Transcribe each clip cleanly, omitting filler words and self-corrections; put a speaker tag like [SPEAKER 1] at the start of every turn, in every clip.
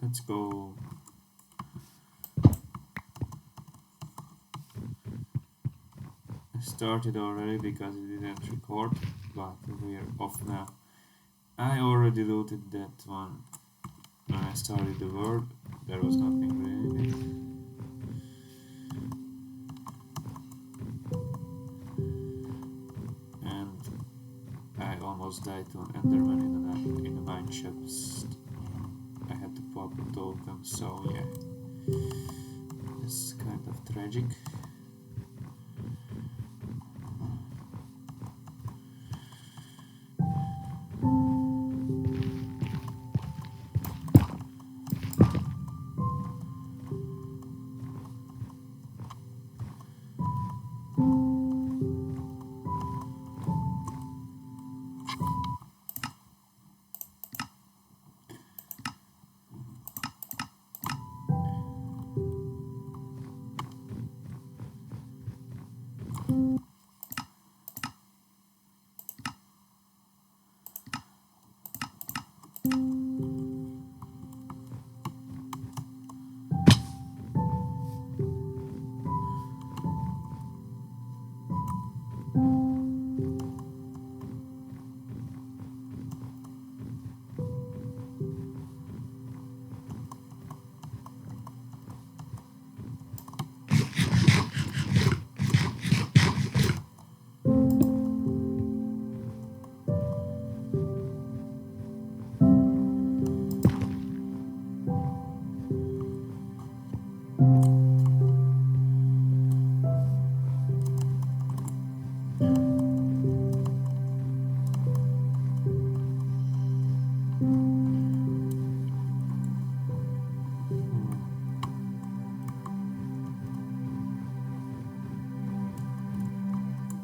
[SPEAKER 1] Let's go. I started already because it didn't record, but we're off now. I already looted that one. When I started the world, there was nothing really in it. And I almost died to an Enderman in a mine shaft. I had to pop a token, so yeah. It's kind of tragic.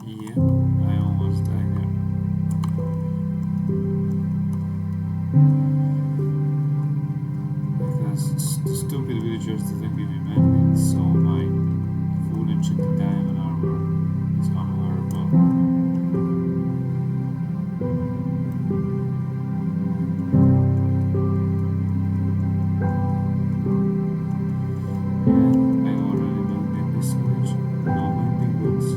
[SPEAKER 1] Yeah, I almost died there. Because the stupid villagers didn't give me magnets, so my full enchanted diamond armor is unwearable. And I already looked in this village. No mending books.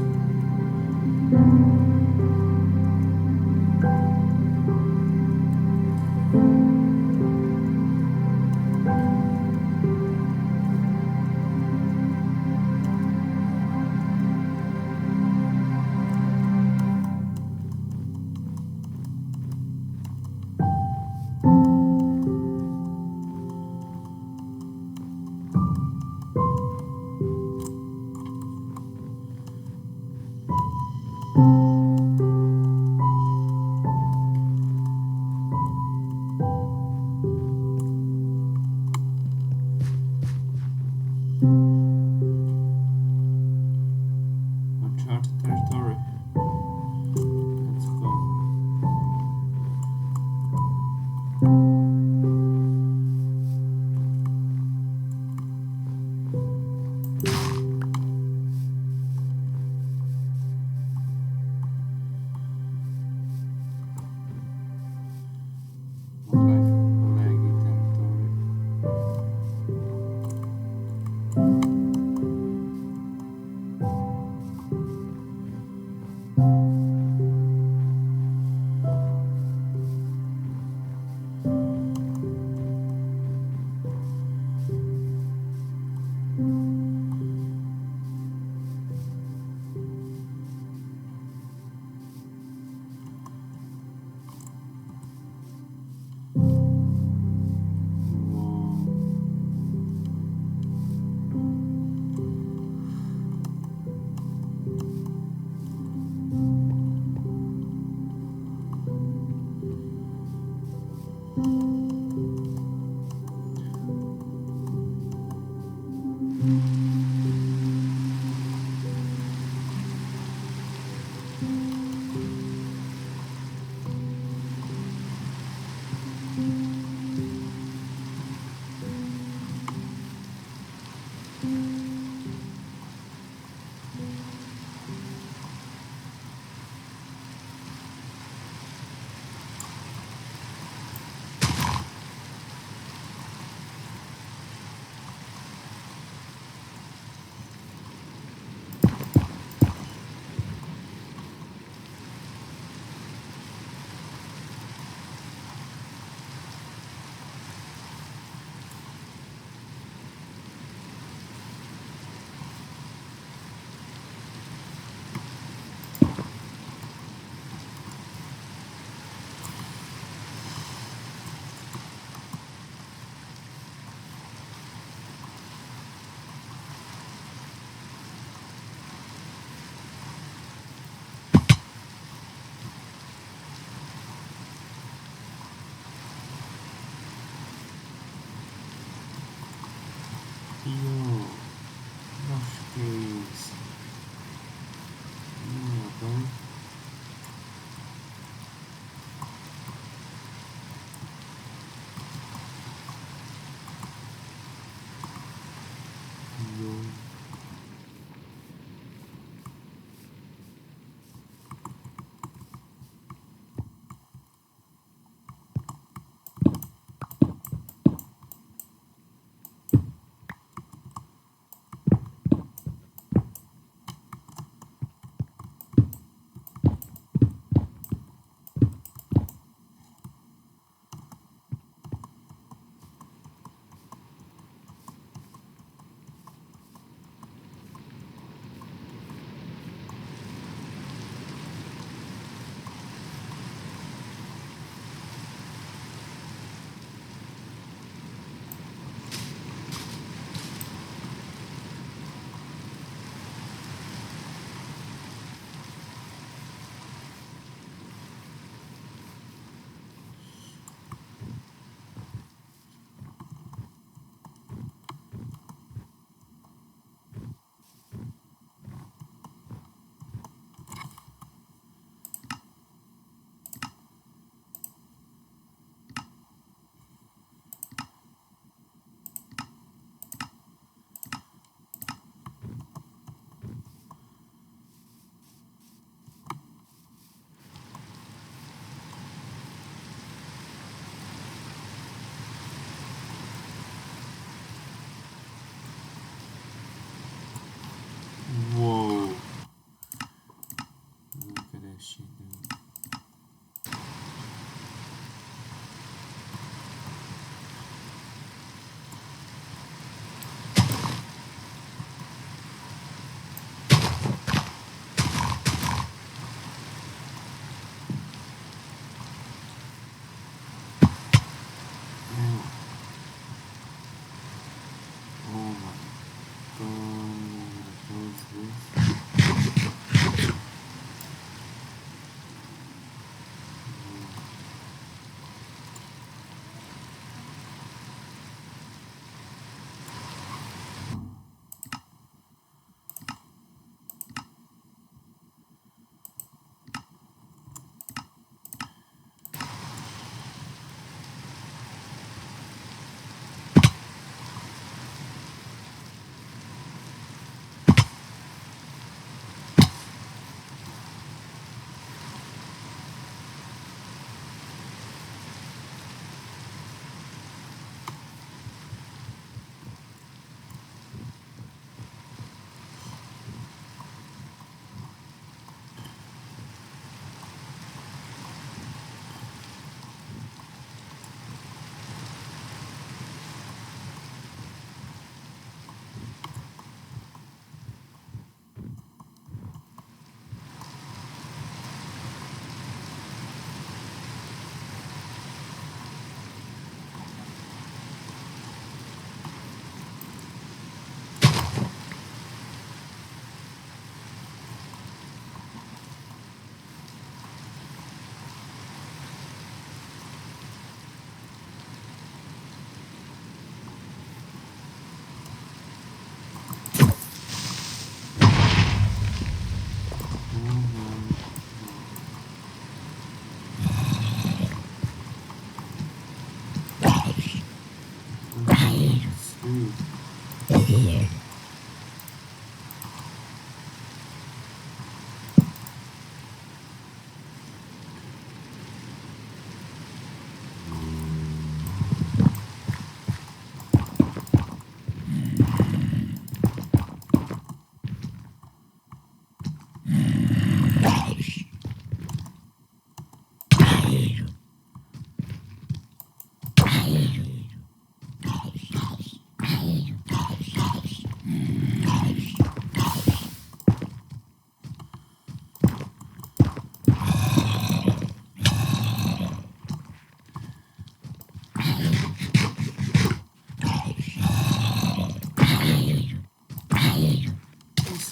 [SPEAKER 1] Uncharted territory. Let's go. More like laggy territory.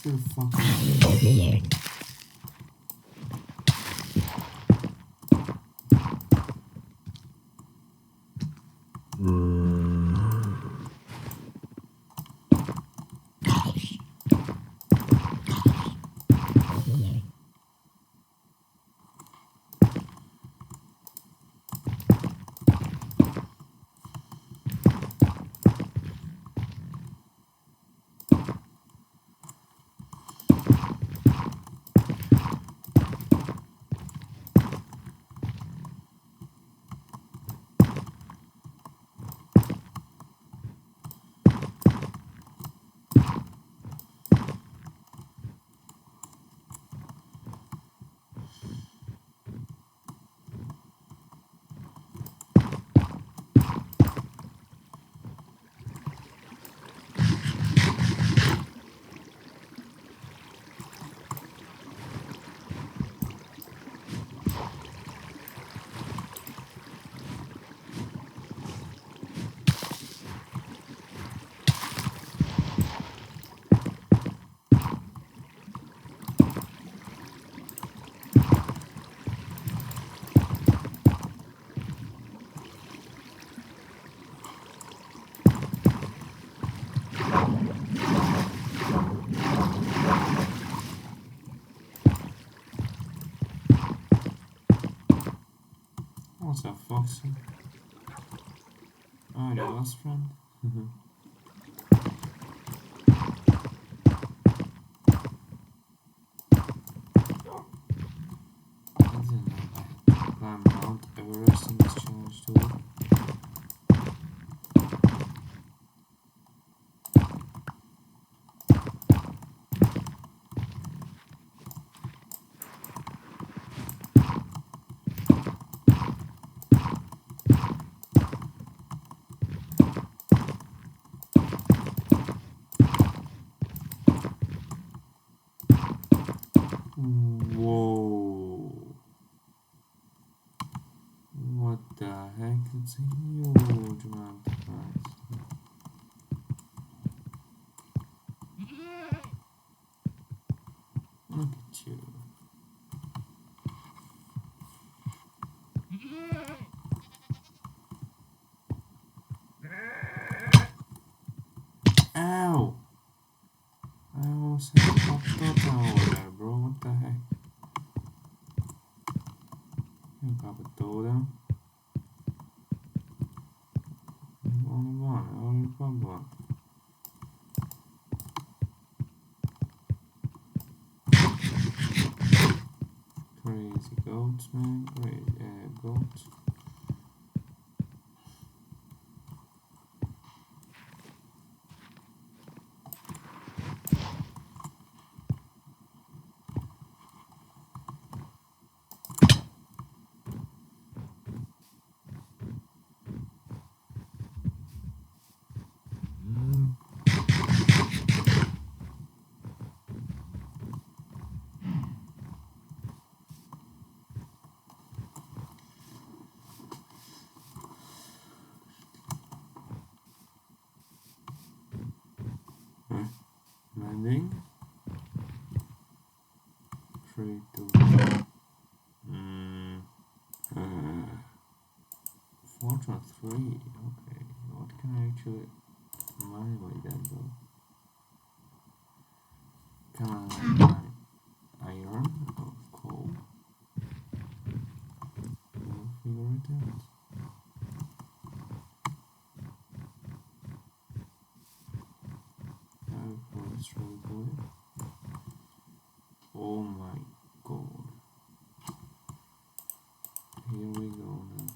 [SPEAKER 1] Still fucking. What's up, Foxy? Oh, your last friend? I didn't know I had climbed Mount Everest in this challenge too. Whoa. What the heck? It's a huge amount of ice. Look at you. Ow! I almost had popped up over there, bro. What the heck? You got a totem. Only one. Only one. Crazy goats, man. Crazy goats. Landing. 3, 2, 4.3. Okay, what can I actually mine by that though? Can I mine iron or coal? We'll figure it out. here we go now.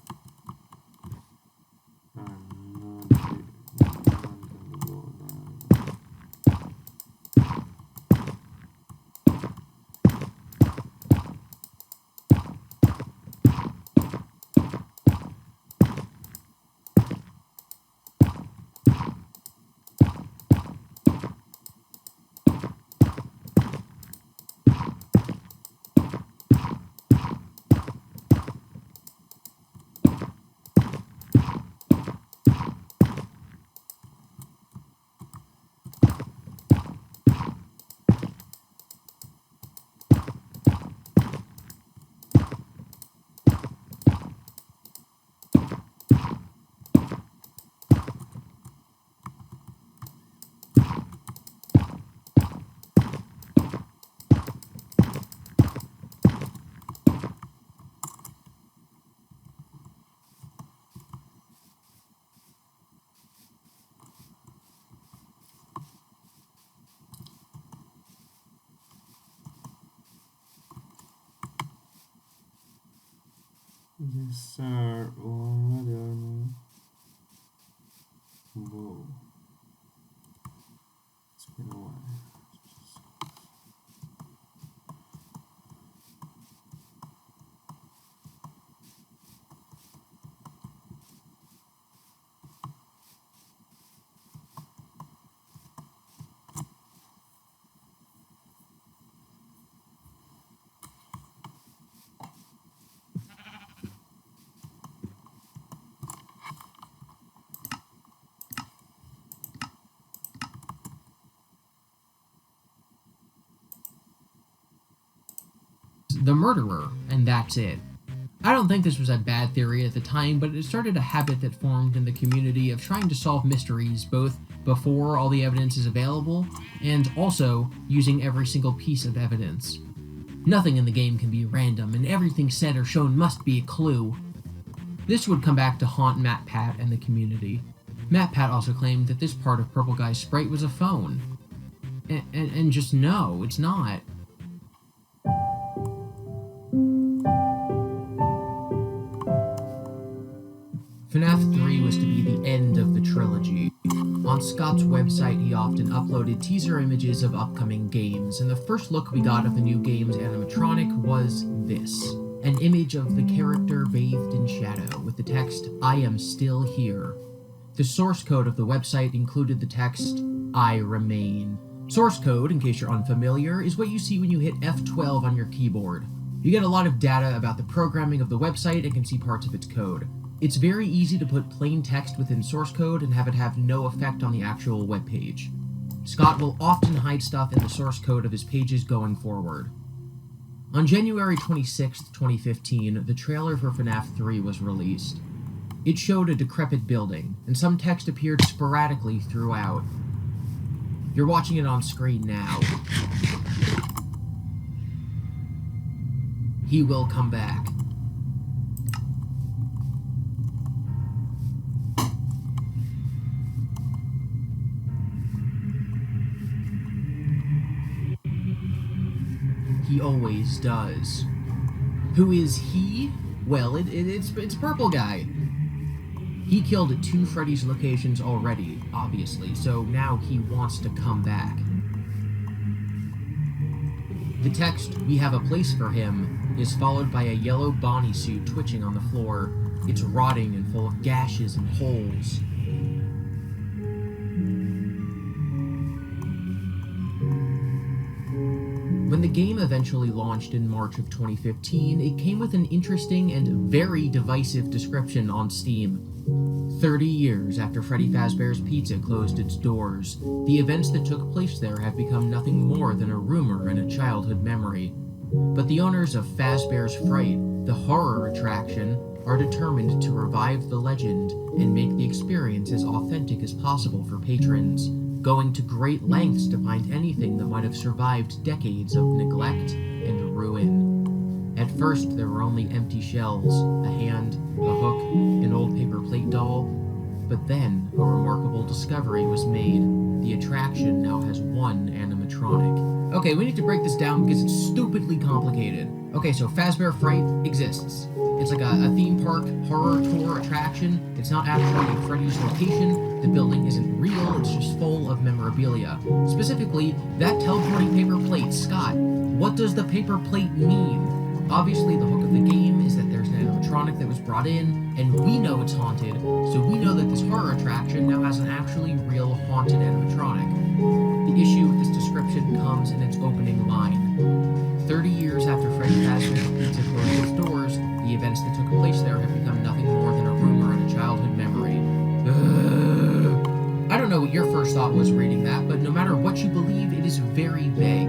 [SPEAKER 1] Yes, sir. Already or no? Whoa. It's been a while.
[SPEAKER 2] The murderer, and that's it. I don't think this was a bad theory at the time, but it started a habit that formed in the community of trying to solve mysteries both before all the evidence is available and also using every single piece of evidence. Nothing in the game can be random, and everything said or shown must be a clue. This would come back to haunt MatPat and the community. MatPat also claimed that this part of Purple Guy's sprite was a phone. And just no, it's not. Fnaf 3 was to be the end of the trilogy. On Scott's website, he often uploaded teaser images of upcoming games, and the first look we got of the new game's animatronic was this. An image of the character bathed in shadow, with the text, "I am still here." The source code of the website included the text, "I remain." Source code, in case you're unfamiliar, is what you see when you hit F12 on your keyboard. You get a lot of data about the programming of the website and can see parts of its code. It's very easy to put plain text within source code and have it have no effect on the actual web page. Scott will often hide stuff in the source code of his pages going forward. On January 26, 2015, the trailer for FNAF 3 was released. It showed a decrepit building, and some text appeared sporadically throughout. You're watching it on screen now. He will come back. He always does. Who is he? Well, it's Purple Guy. He killed at 2 Freddy's locations already, obviously, so now he wants to come back. The text, "We have a place for him," is followed by a yellow Bonnie suit twitching on the floor. It's rotting and full of gashes and holes. When the game eventually launched in March of 2015, it came with an interesting and very divisive description on Steam. 30 years after Freddy Fazbear's Pizza closed its doors, the events that took place there have become nothing more than a rumor and a childhood memory. But the owners of Fazbear's Fright, the horror attraction, are determined to revive the legend and make the experience as authentic as possible for patrons, going to great lengths to find anything that might have survived decades of neglect and ruin. At first, there were only empty shells, a hand, a hook, an old paper plate doll, but then a remarkable discovery was made. The attraction now has one animatronic. Okay, we need to break this down because it's stupidly complicated. Okay, so Fazbear Fright exists. It's like a theme park horror tour attraction. It's not actually a Freddy's location. The building isn't real. It's just full of memorabilia. Specifically, that teleporting paper plate. Scott, what does the paper plate mean? Obviously, the hook of the game is that there's an animatronic that was brought in, and we know it's haunted, so we know that this horror attraction now has an actually real haunted animatronic. The issue with this description comes in its opening line. 30 years after Freddy Fazbear's Pizza closed its doors, the events that took place there have become nothing more than a rumor and a childhood memory. I don't know what your first thought was reading that, but no matter what you believe, it is very vague.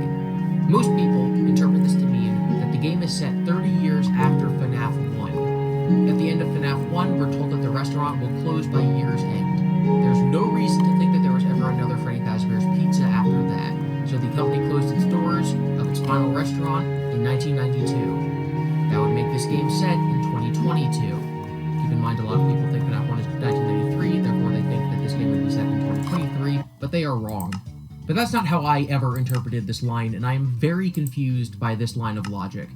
[SPEAKER 2] Most people interpret this to mean that the game is set 30 years after Fnaf 1. At the end of Fnaf 1, we're told that the restaurant will close by year's end. There's no reason to think that there was ever another Freddy Fazbear's Pizza after that, so the company closed its doors of its final restaurant in 1992. That would make this game set in 2022. Keep in mind, a lot of people think Fnaf 1 is 1993, therefore they think that this game would be set in 2023, but they are wrong. But that's not how I ever interpreted this line, and I am very confused by this line of logic.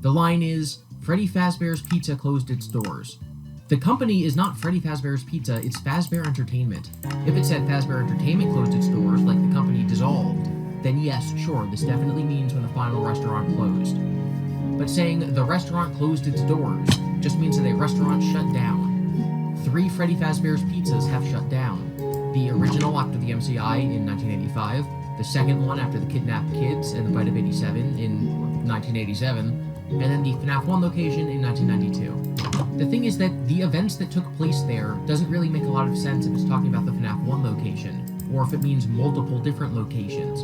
[SPEAKER 2] The line is, Freddy Fazbear's Pizza closed its doors. The company is not Freddy Fazbear's Pizza, it's Fazbear Entertainment. If it said Fazbear Entertainment closed its doors, like the company dissolved, then yes, sure, this definitely means when the final restaurant closed. But saying the restaurant closed its doors just means that a restaurant shut down. 3 Freddy Fazbear's Pizzas have shut down. The original after the MCI in 1985, the second one after the Kidnapped Kids and the Bite of 87 in 1987, and then the Fnaf 1 location in 1992. The thing is that the events that took place there doesn't really make a lot of sense if it's talking about the Fnaf 1 location, or if it means multiple different locations.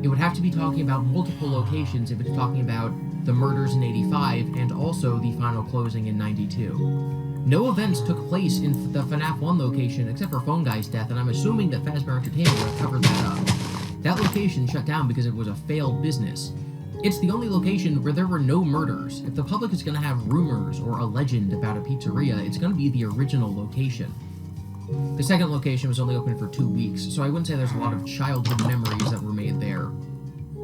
[SPEAKER 2] It would have to be talking about multiple locations if it's talking about the murders in 85 and also the final closing in 92. No events took place in the Fnaf 1 location except for Phone Guy's death, and I'm assuming that Fazbear Entertainment would have covered that up. That location shut down because it was a failed business. It's the only location where there were no murders. If the public is going to have rumors or a legend about a pizzeria, it's going to be the original location. The second location was only open for 2 weeks, so I wouldn't say there's a lot of childhood memories that were made there.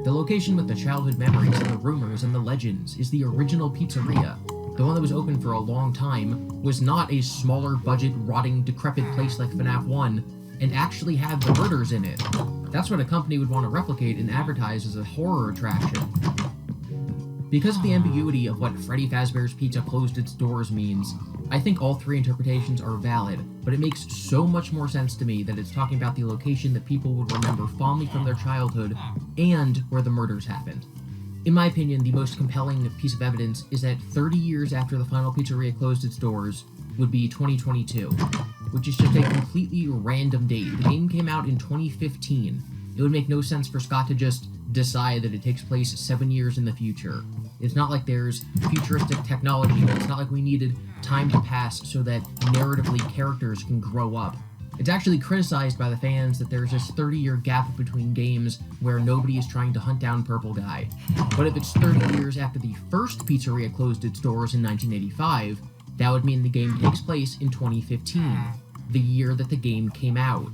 [SPEAKER 2] The location with the childhood memories and the rumors and the legends is the original pizzeria. The one that was open for a long time was not a smaller budget, rotting, decrepit place like Fnaf 1, and actually had the murders in it. That's what a company would want to replicate and advertise as a horror attraction. Because of the ambiguity of what Freddy Fazbear's Pizza closed its doors means, I think all 3 interpretations are valid, but it makes so much more sense to me that it's talking about the location that people would remember fondly from their childhood and where the murders happened. In my opinion, the most compelling piece of evidence is that 30 years after the final pizzeria closed its doors would be 2022, which is just a completely random date. The game came out in 2015. It would make no sense for Scott to just decide that it takes place 7 years in the future. It's not like there's futuristic technology. It's not like we needed time to pass so that narratively characters can grow up. It's actually criticized by the fans that there's this 30-year gap between games where nobody is trying to hunt down Purple Guy. But if it's 30 years after the first pizzeria closed its doors in 1985, that would mean the game takes place in 2015, the year that the game came out.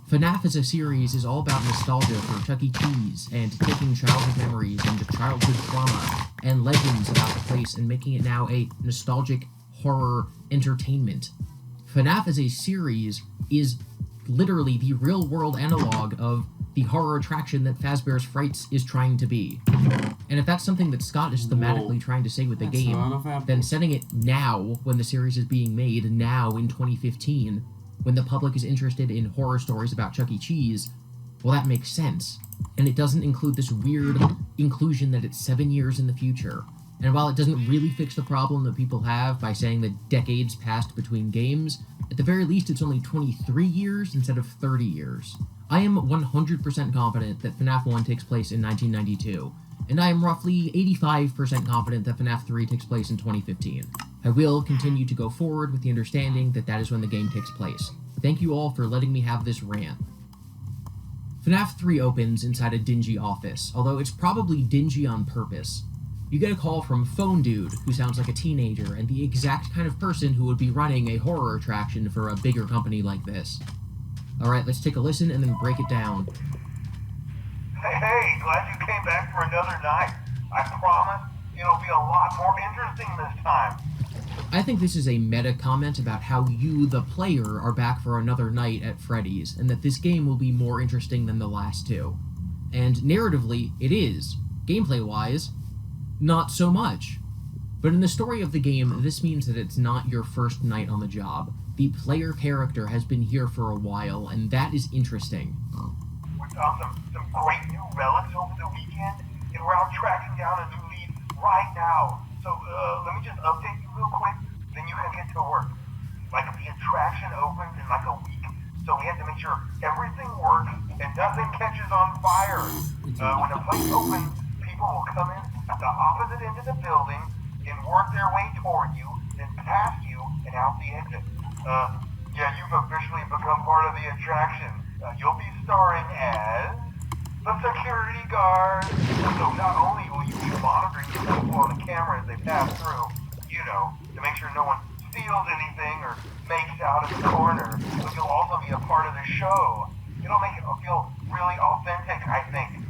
[SPEAKER 2] Fnaf as a series is all about nostalgia for Chuck E. Cheese and taking childhood memories and childhood trauma and legends about the place and making it now a nostalgic horror entertainment. Fnaf as a series is literally the real-world analog of the horror attraction that Fazbear's Frights is trying to be. And if that's something that Scott is thematically trying to say with the game, then setting it now, when the series is being made, now in 2015, when the public is interested in horror stories about Chuck E. Cheese, well, that makes sense. And it doesn't include this weird inclusion that it's 7 years in the future. And while it doesn't really fix the problem that people have by saying that decades passed between games, at the very least it's only 23 years instead of 30 years. I am 100% confident that Fnaf 1 takes place in 1992, and I am roughly 85% confident that Fnaf 3 takes place in 2015. I will continue to go forward with the understanding that that is when the game takes place. Thank you all for letting me have this rant. Fnaf 3 opens inside a dingy office, although it's probably dingy on purpose. You get a call from Phone Dude, who sounds like a teenager, and the exact kind of person who would be running a horror attraction for a bigger company like this. Alright, let's take a listen and then break it down.
[SPEAKER 3] Hey, glad you came back for another night. I promise it'll be a lot more interesting this time.
[SPEAKER 2] I think this is a meta comment about how you, the player, are back for another night at Freddy's, and that this game will be more interesting than the last two. And narratively, it is. Gameplay-wise, not so much. But in the story of the game, this means that it's not your first night on the job. The player character has been here for a while, and that is interesting.
[SPEAKER 3] We found some great new relics over the weekend, and we're out tracking down a new lead right now. So let me just update you real quick, then you can get to work. Like, the attraction opens in like a week, so we have to make sure everything works and nothing catches on fire. When the place opens, people will come in at the opposite end of the building and work their way toward you, then past you and out the exit. Yeah, you've officially become part of the attraction. You'll be starring as the security guard. So not only will you be monitoring the people on the camera as they pass through, you know, to make sure no one steals anything or makes out in the corner, but you'll also be a part of the show. It'll make it feel really authentic, I think.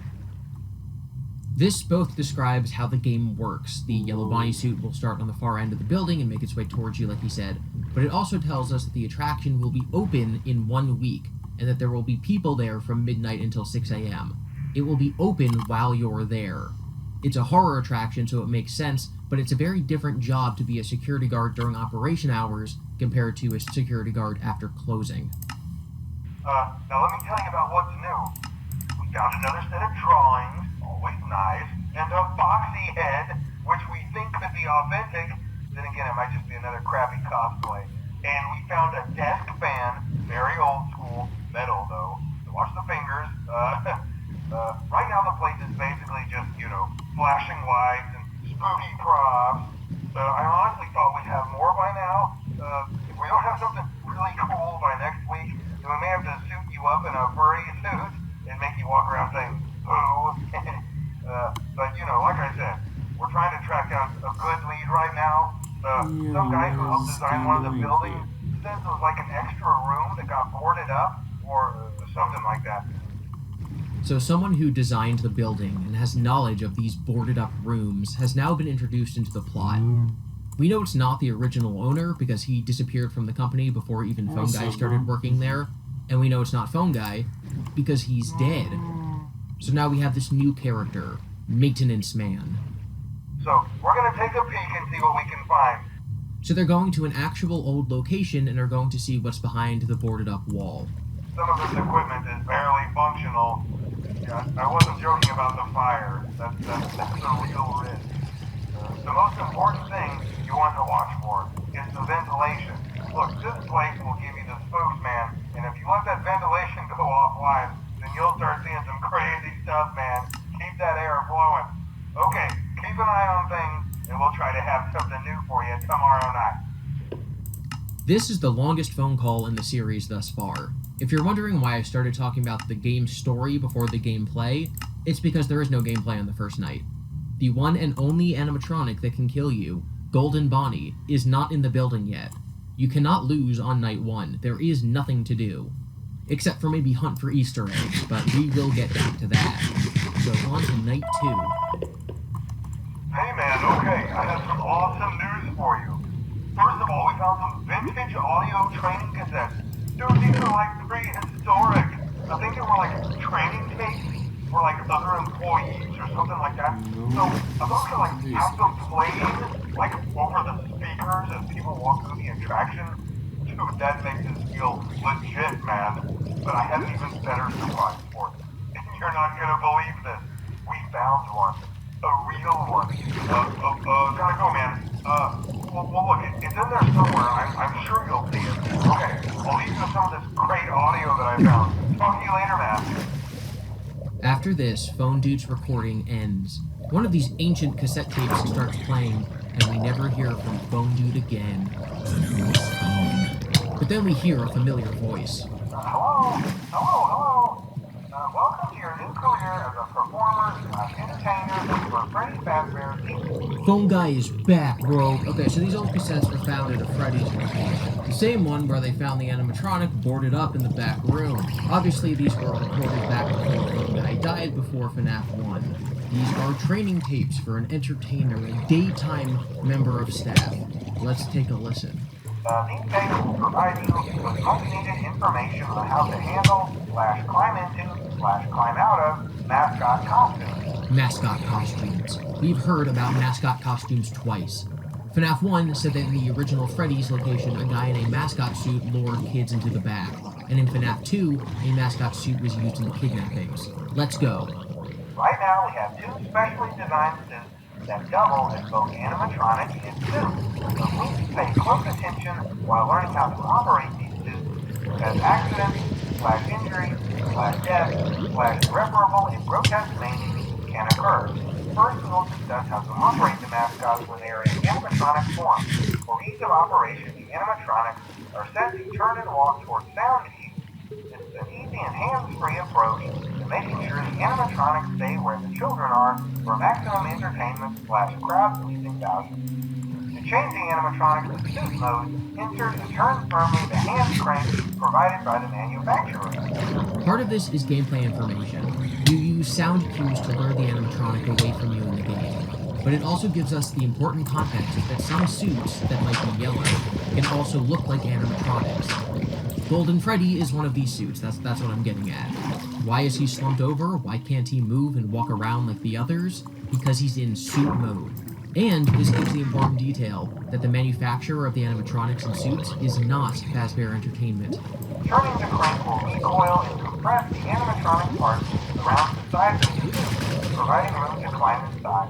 [SPEAKER 2] This both describes how the game works. The yellow Bonnie suit will start on the far end of the building and make its way towards you, like he said, but it also tells us that the attraction will be open in 1 week, and that there will be people there from midnight until 6 a.m. It will be open while you're there. It's a horror attraction, so it makes sense, but it's a very different job to be a security guard during operation hours compared to a security guard after closing.
[SPEAKER 3] Now let me tell you about what's new. We found another set of drawings, always nice, and a foxy head, which we think could be authentic. Then again, it might just be another crappy cosplay. And we found a desk fan, very old school, metal though. So watch the fingers. Right now the place is basically just, you know, flashing lights and spooky props. I honestly thought we'd have more by now. If we don't have something really cool by next week, then we may have to suit you up in a furry suit and make you walk around saying, boo. But, you know, like I said, we're trying to track down a good lead right now. Some guy who helped design one of the buildings says there was like an extra room that got boarded up, or something like that.
[SPEAKER 2] So someone who designed the building and has knowledge of these boarded up rooms has now been introduced into the plot. We know it's not the original owner because he disappeared from the company before even Phone Guy started working there, and we know it's not Phone Guy because he's dead. So now we have this new character, Maintenance Man.
[SPEAKER 3] So we're gonna take a peek and see what we can find.
[SPEAKER 2] So they're going to an actual old location and are going to see what's behind the boarded up wall.
[SPEAKER 3] Some of this equipment is barely functional. Yeah, I wasn't joking about the fire. That's a real risk. The most important thing you want to watch for is the ventilation. Look, this place will give you the spooks, man, and if you let that ventilation go offline, then you'll start seeing some crazy stuff, man. Keep that air flowing. Okay, keep an eye on things, and we'll try to have something new for you tomorrow night.
[SPEAKER 2] This is the longest phone call in the series thus far. If you're wondering why I started talking about the game's story before the gameplay, it's because there is no gameplay on the first night. The one and only animatronic that can kill you, Golden Bonnie, is not in the building yet. You cannot lose on night 1. There is nothing to do. Except for maybe hunt for Easter eggs, but we will get back to that. So on to night 2.
[SPEAKER 3] Hey man, okay, I have some awesome news for you. First of all, we found some vintage audio training cassettes. Dude, these are like prehistoric. I think they were like training tapes for like other employees or something like that. So I'm going to like have them playing like over the speakers as people walk through the attraction. Dude, that makes this feel legit, man. But I have an even better surprise for you. You're not gonna believe this. We found one. A real one. Gotta go, man. Well, look, it's in there somewhere. I'm sure you'll see it. Okay, I'll leave you with some of this great audio that I found. Talk to you later, man.
[SPEAKER 2] After this, Phone Dude's recording ends. One of these ancient cassette tapes starts playing, and we never hear from Phone Dude again. But then we hear a familiar voice.
[SPEAKER 3] Hello. Welcome to your new career as a performer, entertainer for Freddy Fazbear's
[SPEAKER 2] Phone guy is back, bro. Okay, so these old cassettes were found at a Freddy's location. The same one where they found the animatronic boarded up in the back room. Obviously, these were recorded back before Phone Guy died before FNAF 1. These are training tapes for an entertainer, a daytime member of staff. Let's take a listen.
[SPEAKER 3] These tapes will provide you with much needed information on how to handle, /climb into, /climb out of mascot costumes.
[SPEAKER 2] Mascot costumes. We've heard about mascot costumes twice. FNAF 1 said that in the original Freddy's location, a guy in a mascot suit lured kids into the back. And in FNAF 2, a mascot suit was used in kidnappings. Let's go.
[SPEAKER 3] Right now, we have two specially designed suits that double as both animatronic and suit. So please pay close attention while learning how to operate these suits, as accidents, /injury, /death, /irreparable and grotesque maiming can occur. First, we'll discuss how to operate the mascots when they are in animatronic form. For ease of operation, the animatronics are set to turn and walk towards sound cues. This is an easy and hands-free approach to making sure the animatronics stay where the children are for maximum entertainment /crowd-pleasing value. To change the animatronics to suit mode, insert and turn firmly the hand crank provided by the manufacturer.
[SPEAKER 2] Part of this is gameplay information. You use sound cues to lure the animatronic away from you in the game. But it also gives us the important context that some suits that might be yellow can also look like animatronics. Golden Freddy is one of these suits, that's what I'm getting at. Why is he slumped over? Why can't he move and walk around like the others? Because he's in suit mode. And this gives the important detail that the manufacturer of the animatronics and suits is not Fazbear Entertainment.
[SPEAKER 3] Turning the crank will recoil and compress the animatronic parts around the sides of the suit, providing room to climb inside.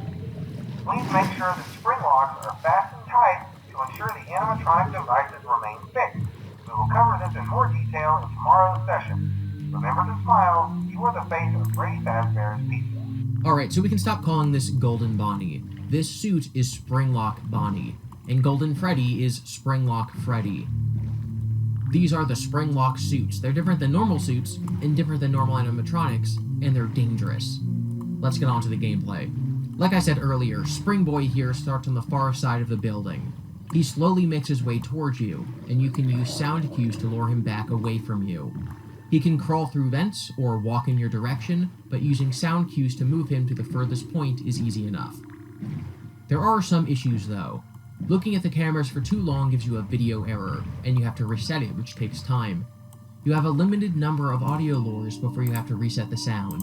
[SPEAKER 3] Please make sure the spring locks are fastened tight to ensure the animatronic devices remain fixed. We will cover this in more detail in tomorrow's session. Remember to smile, you are the face of Freddy Fazbear's Pizza.
[SPEAKER 2] Alright, so we can stop calling this Golden Bonnie. This suit is Springlock Bonnie, and Golden Freddy is Springlock Freddy. These are the Springlock suits. They're different than normal suits, and different than normal animatronics, and they're dangerous. Let's get on to the gameplay. Like I said earlier, Spring Boy here starts on the far side of the building. He slowly makes his way towards you, and you can use sound cues to lure him back away from you. He can crawl through vents or walk in your direction, but using sound cues to move him to the furthest point is easy enough. There are some issues though. Looking at the cameras for too long gives you a video error, and you have to reset it, which takes time. You have a limited number of audio lures before you have to reset the sound.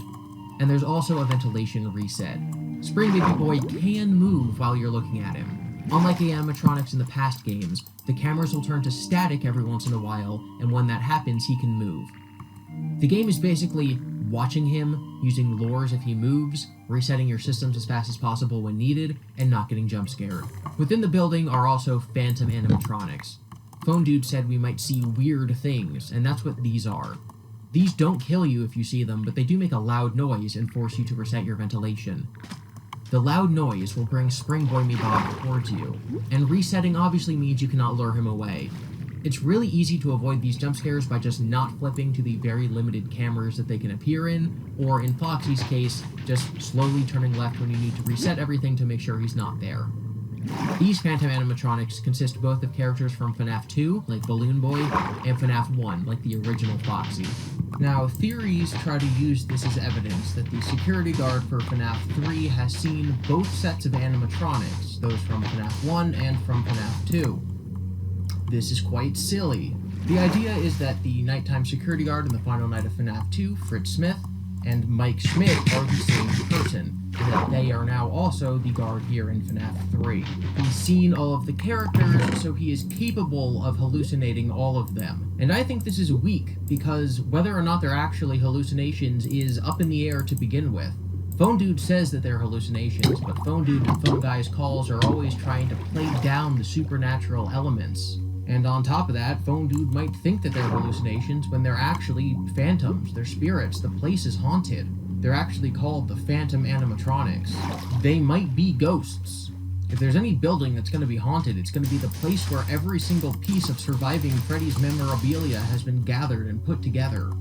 [SPEAKER 2] And there's also a ventilation reset. Spring Baby Boy can move while you're looking at him. Unlike the animatronics in the past games, the cameras will turn to static every once in a while, and when that happens, he can move. The game is basically watching him, using lures if he moves, resetting your systems as fast as possible when needed, and not getting jump scared. Within the building are also phantom animatronics. Phone Dude said we might see weird things, and that's what these are. These don't kill you if you see them, but they do make a loud noise and force you to reset your ventilation. The loud noise will bring Spring Boy Me Bob towards you, and resetting obviously means you cannot lure him away. It's really easy to avoid these jump scares by just not flipping to the very limited cameras that they can appear in, or in Foxy's case, just slowly turning left when you need to reset everything to make sure he's not there. These phantom animatronics consist both of characters from FNAF 2, like Balloon Boy, and FNAF 1, like the original Foxy. Now, theories try to use this as evidence that the security guard for FNAF 3 has seen both sets of animatronics, those from FNAF 1 and from FNAF 2. This is quite silly. The idea is that the nighttime security guard in the final night of FNAF 2, Fritz Smith, and Mike Schmidt are the same person, and that they are now also the guard here in FNAF 3. He's seen all of the characters, so he is capable of hallucinating all of them. And I think this is weak, because whether or not they're actually hallucinations is up in the air to begin with. Phone Dude says that they're hallucinations, but Phone Dude and Phone Guy's calls are always trying to play down the supernatural elements. And on top of that, Phone Dude might think that they're hallucinations when they're actually phantoms, they're spirits, the place is haunted. They're actually called the Phantom Animatronics. They might be ghosts. If there's any building that's going to be haunted, it's going to be the place where every single piece of surviving Freddy's memorabilia has been gathered and put together.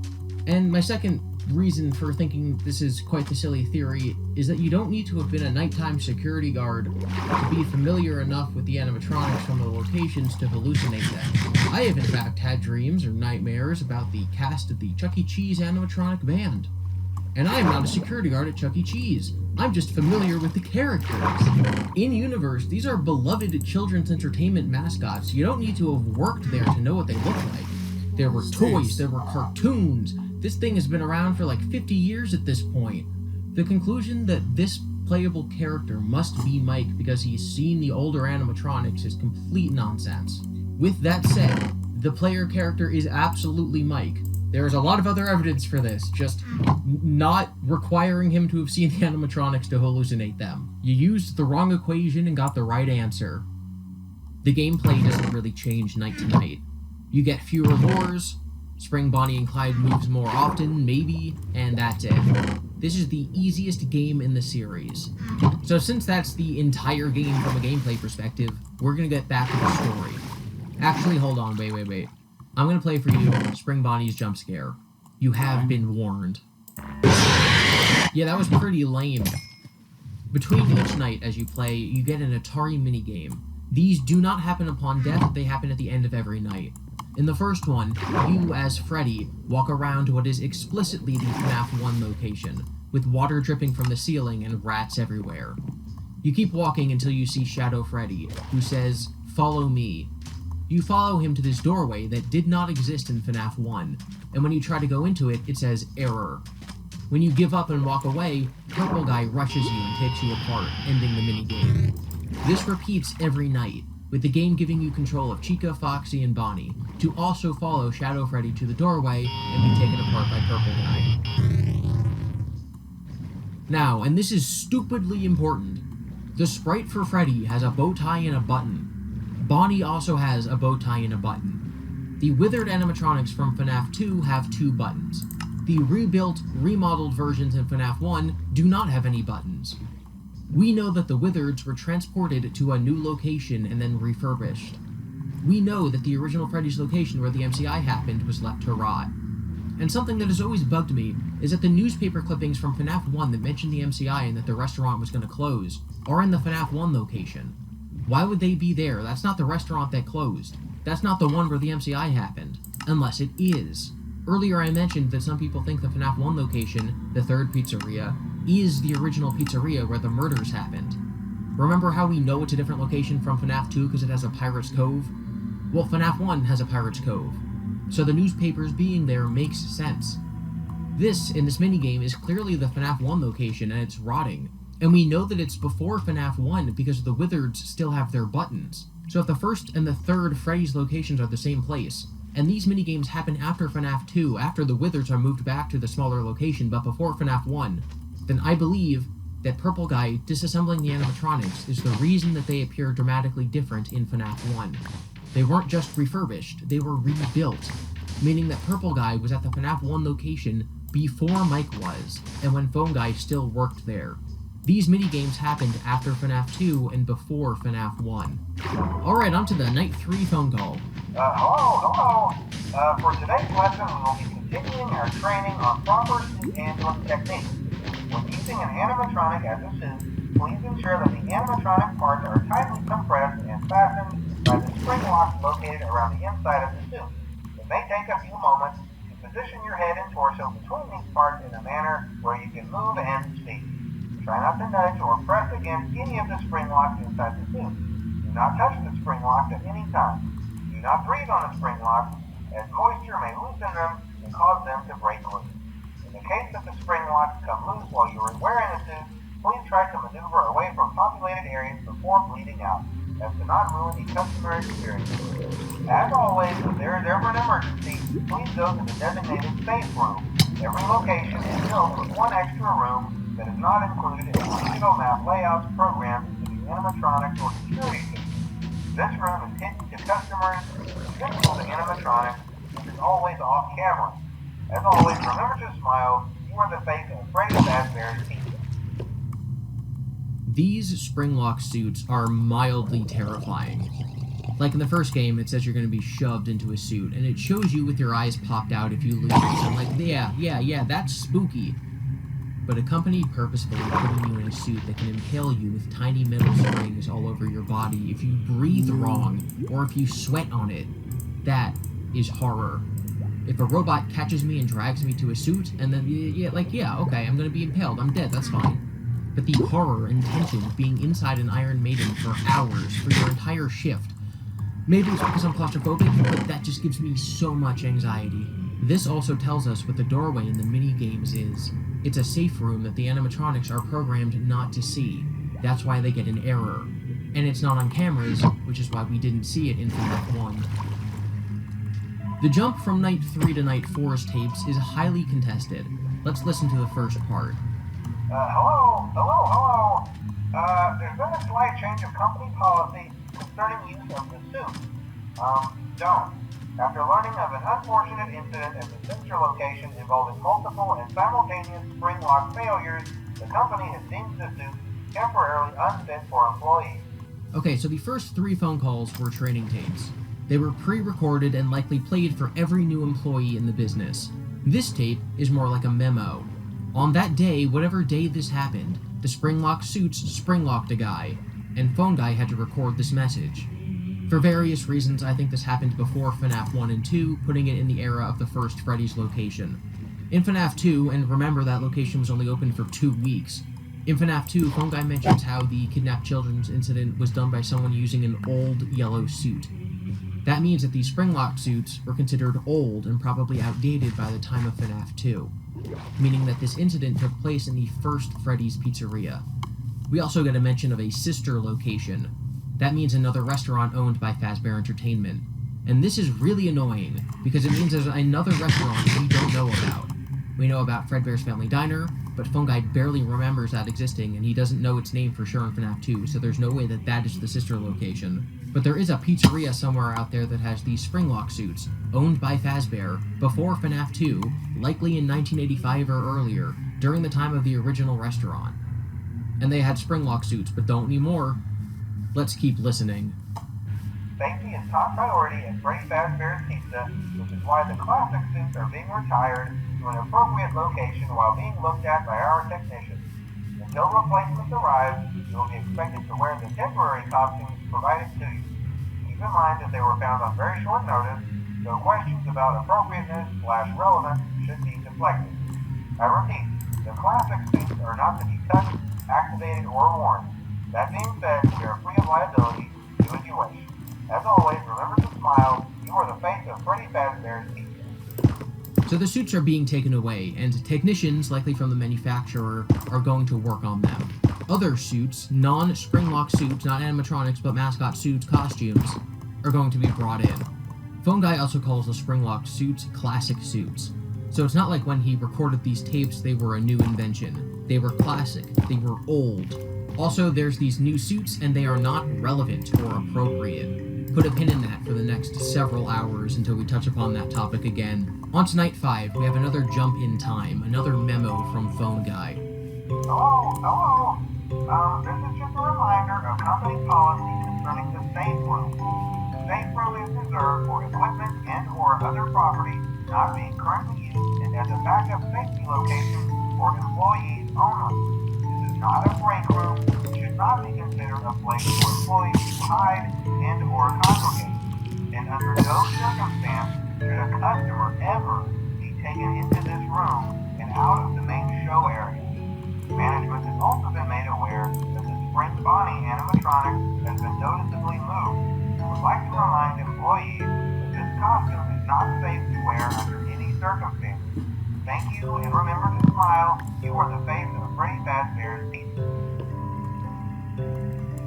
[SPEAKER 2] And my second reason for thinking this is quite the silly theory is that you don't need to have been a nighttime security guard to be familiar enough with the animatronics from the locations to hallucinate them. I have in fact had dreams or nightmares about the cast of the Chuck E. Cheese animatronic band. And I am not a security guard at Chuck E. Cheese. I'm just familiar with the characters. In-universe, these are beloved children's entertainment mascots. You don't need to have worked there to know what they look like. There were toys, there were cartoons. This thing has been around for like 50 years at this point. The conclusion that this playable character must be Mike because he's seen the older animatronics is complete nonsense. With that said, the player character is absolutely Mike. There's a lot of other evidence for this, just not requiring him to have seen the animatronics to hallucinate them. You used the wrong equation and got the right answer. The gameplay doesn't really change night to night. You get fewer lures, Spring Bonnie and Clyde moves more often, maybe, and that's it. This is the easiest game in the series. So since that's the entire game from a gameplay perspective, we're gonna get back to the story. Actually, hold on, wait. I'm gonna play for you Spring Bonnie's jump scare. You have been warned. Yeah, that was pretty lame. Between each night as you play, you get an Atari minigame. These do not happen upon death, they happen at the end of every night. In the first one, you, as Freddy, walk around what is explicitly the Fnaf 1 location, with water dripping from the ceiling and rats everywhere. You keep walking until you see Shadow Freddy, who says, "Follow me." You follow him to this doorway that did not exist in Fnaf 1, and when you try to go into it, it says, "Error." When you give up and walk away, Purple Guy rushes you and takes you apart, ending the minigame. This repeats every night, with the game giving you control of Chica, Foxy, and Bonnie, to also follow Shadow Freddy to the doorway and be taken apart by Purple Guy. Now, and this is stupidly important, the sprite for Freddy has a bow tie and a button. Bonnie also has a bow tie and a button. The withered animatronics from FNAF 2 have 2 buttons. The rebuilt, remodeled versions in FNAF 1 do not have any buttons. We know that the withereds were transported to a new location and then refurbished. We know that the original Freddy's location where the MCI happened was left to rot. And something that has always bugged me is that the newspaper clippings from FNAF 1 that mention the MCI and that the restaurant was going to close are in the FNAF 1 location. Why would they be there? That's not the restaurant that closed. That's not the one where the MCI happened. Unless it is. Earlier I mentioned that some people think the FNAF 1 location, the third pizzeria, is the original pizzeria where the murders happened. Remember how we know it's a different location from FNAF 2 because it has a Pirate's Cove? Well, FNAF 1 has a Pirate's Cove. So the newspapers being there makes sense. This, in this minigame, is clearly the FNAF 1 location and it's rotting. And we know that it's before FNAF 1 because the withereds still have their buttons. So if the first and the third Freddy's locations are the same place, and these minigames happen after FNAF 2, after the withereds are moved back to the smaller location but before FNAF 1, then I believe that Purple Guy disassembling the animatronics is the reason that they appear dramatically different in FNAF 1. They weren't just refurbished, they were rebuilt, meaning that Purple Guy was at the FNAF 1 location before Mike was, and when Phone Guy still worked there. These minigames happened after FNAF 2 and before FNAF 1. Alright, on to the Night 3 phone call.
[SPEAKER 3] Hello. For today's lesson, we will be continuing our training on proper suit handling techniques. When using an animatronic as a suit, please ensure that the animatronic parts are tightly compressed and fastened by the spring locks located around the inside of the suit. It may take a few moments to position your head and torso between these parts in a manner where you can move and speak. Try not to nudge or press against any of the spring locks inside the suit. Do not touch the spring locks at any time. Do not breathe on the spring locks, as moisture may loosen them and cause them to break loose. In the case that the spring locks come loose while you are wearing the suit, please try to maneuver away from populated areas before bleeding out, as to not ruin the customer experience. As always, if there is ever an emergency, please go to the designated safe room. Every location is built with one extra room that is not included in the digital map layouts programmed into the animatronics or security system. This room is hidden to customers, visible to animatronics, and is always off camera. As always, remember to smile. You are the face of Freddy Fazbear's team.
[SPEAKER 2] These spring lock suits are mildly terrifying. Like in the first game, it says you're going to be shoved into a suit, and it shows you with your eyes popped out if you lose. I'm like, yeah, that's spooky. But a company purposefully putting you in a suit that can impale you with tiny metal springs all over your body if you breathe wrong, or if you sweat on it, that is horror. If a robot catches me and drags me to a suit, and then, okay, I'm gonna be impaled, I'm dead, that's fine. But the horror and tension of being inside an Iron Maiden for hours, for your entire shift. Maybe it's because I'm claustrophobic, but that just gives me so much anxiety. This also tells us what the doorway in the mini-games is. It's a safe room that the animatronics are programmed not to see. That's why they get an error. And it's not on cameras, which is why we didn't see it in Fnaf 1. The jump from Night 3 to Night 4's tapes is highly contested. Let's listen to the first part.
[SPEAKER 3] Hello. There's been a slight change of company policy concerning use of the suit. Don't. After learning of an unfortunate incident at the sister location involving multiple and simultaneous spring lock failures, the company has deemed the suit temporarily unfit for employees.
[SPEAKER 2] Okay, so the first 3 phone calls were training tapes. They were pre-recorded and likely played for every new employee in the business. This tape is more like a memo. On that day, whatever day this happened, the spring-lock suits spring-locked a guy, and Phone Guy had to record this message. For various reasons, I think this happened before Fnaf 1 and 2, putting it in the era of the first Freddy's location. In Fnaf 2, and remember that location was only open for 2 weeks, in Fnaf 2, Phone Guy mentions how the kidnapped children's incident was done by someone using an old yellow suit. That means that these spring-locked suits were considered old and probably outdated by the time of Fnaf 2, meaning that this incident took place in the first Freddy's Pizzeria. We also get a mention of a sister location. That means another restaurant owned by Fazbear Entertainment. And this is really annoying, because it means there's another restaurant we don't know about. We know about Fredbear's Family Diner, but Phone Guy barely remembers that existing, and he doesn't know its name for sure in Fnaf 2, so there's no way that that is the sister location. But there is a pizzeria somewhere out there that has these spring-lock suits, owned by Fazbear, before Fnaf 2, likely in 1985 or earlier, during the time of the original restaurant. And they had spring-lock suits, but don't anymore. Let's keep listening.
[SPEAKER 3] Safety is top priority at Freddy Fazbear's Pizza, which is why the classic suits are being retired to an appropriate location while being looked at by our technicians. Until replacements arrive, you will be expected to wear the temporary costumes provided to you. Keep in mind that they were found on very short notice, so questions about appropriateness/relevance should be deflected. I repeat, the classic suits are not to be touched, activated, or worn. That being said, we are free of liability. Do as you wish. As always, remember to smile. You are the face of Freddy Fazbear's Pizza.
[SPEAKER 2] So the suits are being taken away, and technicians, likely from the manufacturer, are going to work on them. Other suits, non-spring-lock suits, not animatronics, but mascot suits, costumes, are going to be brought in. Phone Guy also calls the spring-locked suits classic suits. So it's not like when he recorded these tapes, they were a new invention. They were classic. They were old. Also, there's these new suits, and they are not relevant or appropriate. Put a pin in that for the next several hours until we touch upon that topic again. On to Night 5, we have another jump in time, another memo from Phone Guy.
[SPEAKER 3] Hello. This is just a reminder of company policy concerning the safe room. The safe room is reserved for equipment and/or other property not being currently used and as a backup safety location for employees only. Not a break room, should not be considered a place for employees to hide and/or congregate. And under no circumstance should a customer ever be taken into this room and out of the main show area. Management has also been made aware that the Spring Bonnie animatronic has been noticeably moved. I would like to remind employees that this costume is not safe to wear under any circumstances. Thank you, and remember to smile. You are the face of Freddy Fazbear's Pizza.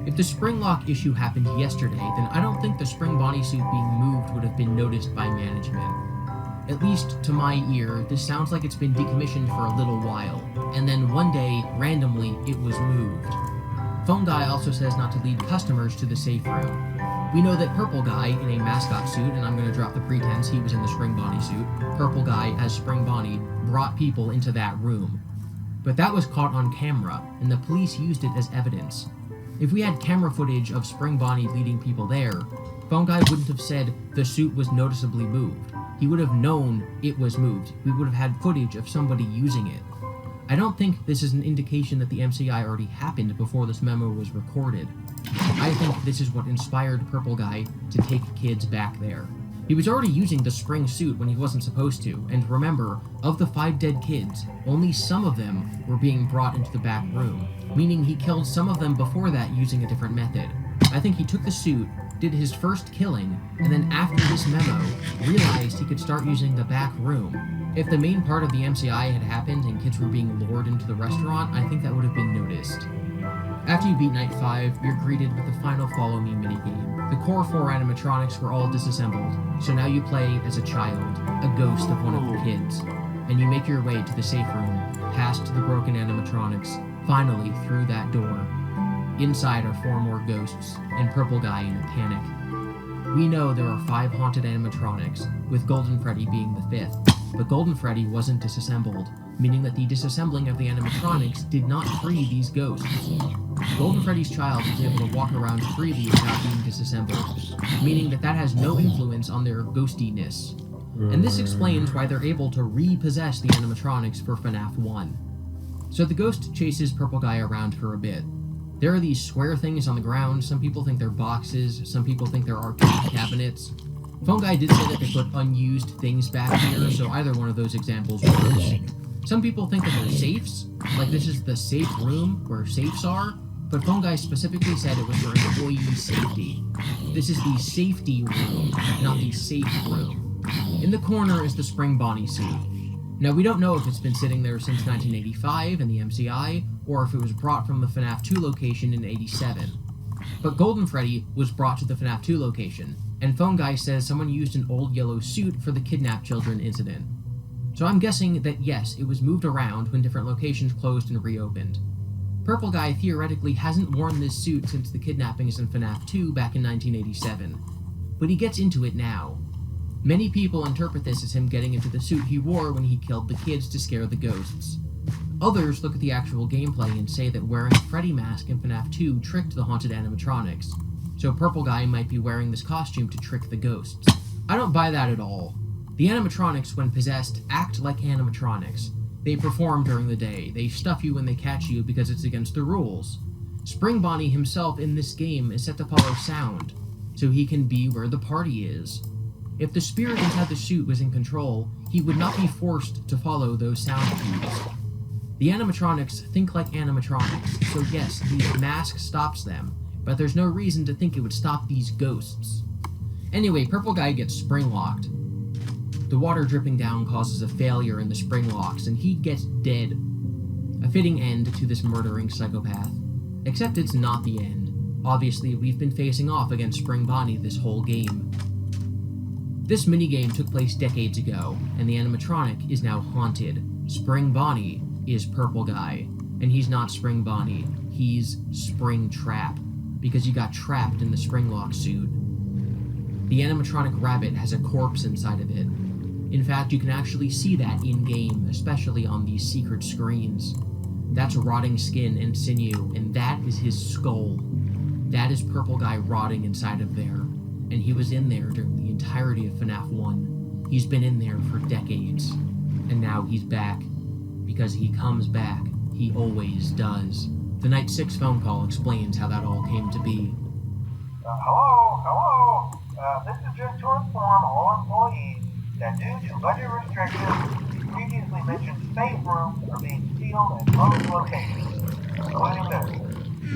[SPEAKER 2] If the spring lock issue happened yesterday, then I don't think the Spring Bonnie suit being moved would have been noticed by management. At least to my ear, this sounds like it's been decommissioned for a little while, and then one day, randomly, it was moved. Phone Guy also says not to lead customers to the safe room. We know that Purple Guy, in a mascot suit, and I'm going to drop the pretense he was in the Spring Bonnie suit, Purple Guy as Spring Bonnie, brought people into that room. But that was caught on camera, and the police used it as evidence. If we had camera footage of Spring Bonnie leading people there, Phone Guy wouldn't have said the suit was noticeably moved. He would have known it was moved. We would have had footage of somebody using it. I don't think this is an indication that the MCI already happened before this memo was recorded. I think this is what inspired Purple Guy to take kids back there. He was already using the spring suit when he wasn't supposed to, and remember, of the 5 dead kids, only some of them were being brought into the back room, meaning he killed some of them before that using a different method. I think he took the suit, did his first killing, and then after this memo, realized he could start using the back room. If the main part of the MCI had happened and kids were being lured into the restaurant, I think that would have been noticed. After you beat Night 5, you're greeted with the final Follow Me minigame. The core 4 animatronics were all disassembled, so now you play as a child, a ghost of one of the kids, and you make your way to the safe room, past the broken animatronics, finally through that door. Inside are 4 more ghosts, and Purple Guy in a panic. We know there are 5 haunted animatronics, with Golden Freddy being the 5th, but Golden Freddy wasn't disassembled, meaning that the disassembling of the animatronics did not free these ghosts. Golden Freddy's child was able to walk around freely without being disassembled, meaning that has no influence on their ghostiness. And this explains why they're able to repossess the animatronics for Fnaf 1. So the ghost chases Purple Guy around for a bit. There are these square things on the ground. Some people think they're boxes, some people think they're arcade cabinets. Phone Guy did say that they put unused things back here, so either one of those examples works. Some people think that they're safes, like this is the safe room where safes are, but Phone Guy specifically said it was for employee safety. This is the safety room, not the safe room. In the corner is the Spring Bonnie suit. Now, we don't know if it's been sitting there since 1985 in the MCI, or if it was brought from the FNAF 2 location in 87. But Golden Freddy was brought to the FNAF 2 location, and Phone Guy says someone used an old yellow suit for the kidnapped children incident. So I'm guessing that yes, it was moved around when different locations closed and reopened. Purple Guy theoretically hasn't worn this suit since the kidnappings in FNAF 2 back in 1987, but he gets into it now. Many people interpret this as him getting into the suit he wore when he killed the kids to scare the ghosts. Others look at the actual gameplay and say that wearing a Freddy mask in FNAF 2 tricked the haunted animatronics, so Purple Guy might be wearing this costume to trick the ghosts. I don't buy that at all. The animatronics, when possessed, act like animatronics. They perform during the day. They stuff you when they catch you because it's against the rules. Spring Bonnie himself in this game is set to follow sound, so he can be where the party is. If the spirit inside the suit was in control, he would not be forced to follow those sound cues. The animatronics think like animatronics, so yes, the mask stops them, but there's no reason to think it would stop these ghosts. Anyway, Purple Guy gets spring-locked. The water dripping down causes a failure in the spring locks, and he gets dead. A fitting end to this murdering psychopath. Except it's not the end. Obviously, we've been facing off against Spring Bonnie this whole game. This minigame took place decades ago, and the animatronic is now haunted. Spring Bonnie is Purple Guy, and he's not Spring Bonnie, he's Spring Trap, because he got trapped in the spring lock suit. The animatronic rabbit has a corpse inside of it. In fact, you can actually see that in-game, especially on these secret screens. That's rotting skin and sinew, and that is his skull. That is Purple Guy rotting inside of there, and he was in there during the entirety of FNAF 1. He's been in there for decades, and now he's back. Because he comes back. He always does. The Night 6 phone call explains how that all came to be.
[SPEAKER 3] Hello. This is just to inform all employees that due to budget restrictions, the previously mentioned safe rooms are being sealed at most locations, including this.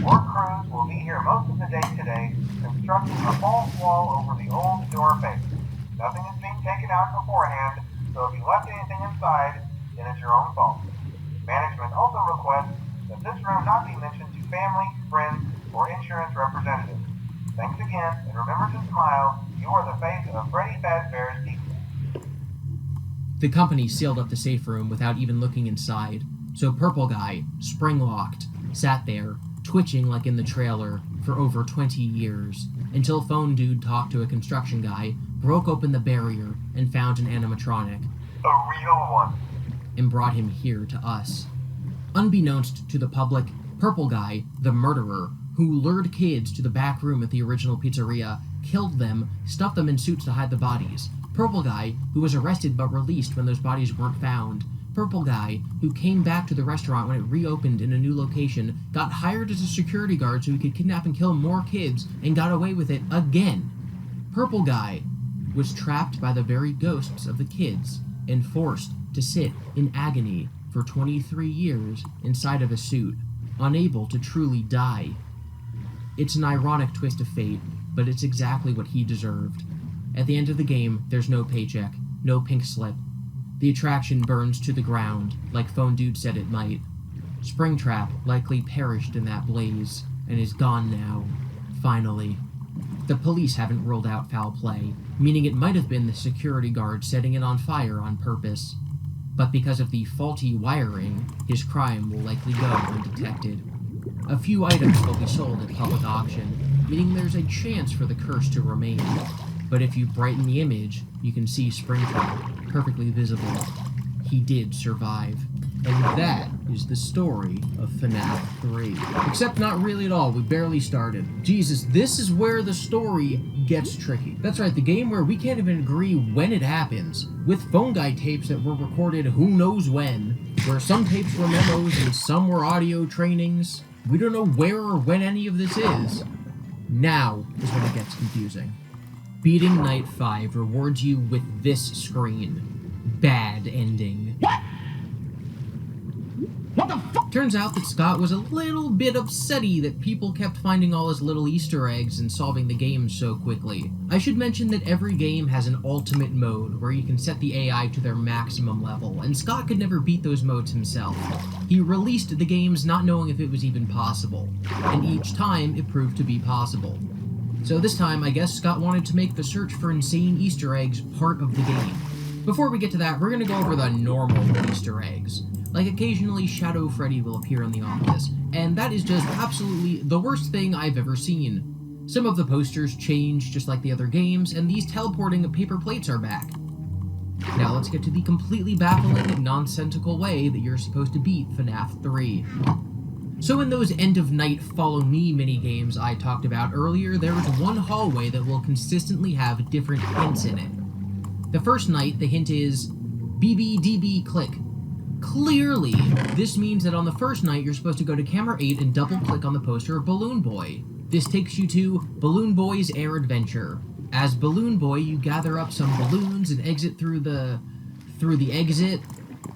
[SPEAKER 3] Work crews will be here most of the day today, constructing a false wall over the old door face. Nothing is being taken out beforehand, so if you left anything inside, then it's your own fault. Management also requests that this room not be mentioned to family, friends, or insurance representatives. Thanks again, and remember to smile. You are the face of Freddy Fazbear's Pizza.
[SPEAKER 2] The company sealed up the safe room without even looking inside, so Purple Guy, spring-locked, sat there, twitching like in the trailer, for over 20 years, until Phone Dude talked to a construction guy, broke open the barrier, and found an animatronic.
[SPEAKER 3] A real one.
[SPEAKER 2] And brought him here to us. Unbeknownst to the public, Purple Guy, the murderer, who lured kids to the back room at the original pizzeria, killed them, stuffed them in suits to hide the bodies. Purple Guy, who was arrested but released when those bodies weren't found. Purple Guy, who came back to the restaurant when it reopened in a new location, got hired as a security guard so he could kidnap and kill more kids, and got away with it again. Purple Guy was trapped by the very ghosts of the kids and forced to sit in agony for 23 years inside of a suit, unable to truly die. It's an ironic twist of fate, but it's exactly what he deserved. At the end of the game, there's no paycheck, no pink slip. The attraction burns to the ground, like Phone Dude said it might. Springtrap likely perished in that blaze, and is gone now. Finally. The police haven't ruled out foul play, meaning it might have been the security guard setting it on fire on purpose. But because of the faulty wiring, his crime will likely go undetected. A few items will be sold at public auction, meaning there's a chance for the curse to remain. But if you brighten the image, you can see Springtrap, perfectly visible. He did survive. And that is the story of Fnaf 3. Except not really at all, we barely started. Jesus, this is where the story gets tricky. That's right, the game where we can't even agree when it happens, with phone guy tapes that were recorded who knows when, where some tapes were memos and some were audio trainings. We don't know where or when any of this is. Now is when it gets confusing. Beating Night 5 rewards you with this screen. Bad ending. What the fuck? Turns out that Scott was a little bit upsetty that people kept finding all his little Easter eggs and solving the game so quickly. I should mention that every game has an ultimate mode where you can set the AI to their maximum level, and Scott could never beat those modes himself. He released the games not knowing if it was even possible, and each time it proved to be possible. So this time, I guess Scott wanted to make the search for insane Easter eggs part of the game. Before we get to that, we're going to go over the normal Easter eggs. Like, occasionally Shadow Freddy will appear in the office, and that is just absolutely the worst thing I've ever seen. Some of the posters change just like the other games, and these teleporting paper plates are back. Now let's get to the completely baffling and nonsensical way that you're supposed to beat FNAF 3. So in those end-of-night follow-me minigames I talked about earlier, there is one hallway that will consistently have different hints in it. The first night, the hint is BBDB click. Clearly, this means that on the first night, you're supposed to go to camera 8 and double-click on the poster of Balloon Boy. This takes you to Balloon Boy's Air Adventure. As Balloon Boy, you gather up some balloons and exit through the exit,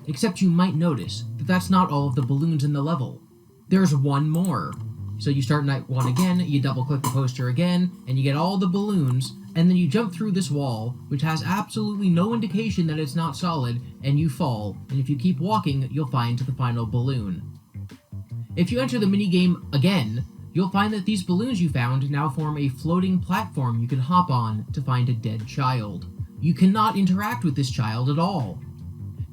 [SPEAKER 2] except you might notice that that's not all of the balloons in the level. There's one more. So you start night 1 again, you double-click the poster again, and you get all the balloons, and then you jump through this wall, which has absolutely no indication that it's not solid, and you fall, and if you keep walking, you'll find the final balloon. If you enter the minigame again, you'll find that these balloons you found now form a floating platform you can hop on to find a dead child. You cannot interact with this child at all.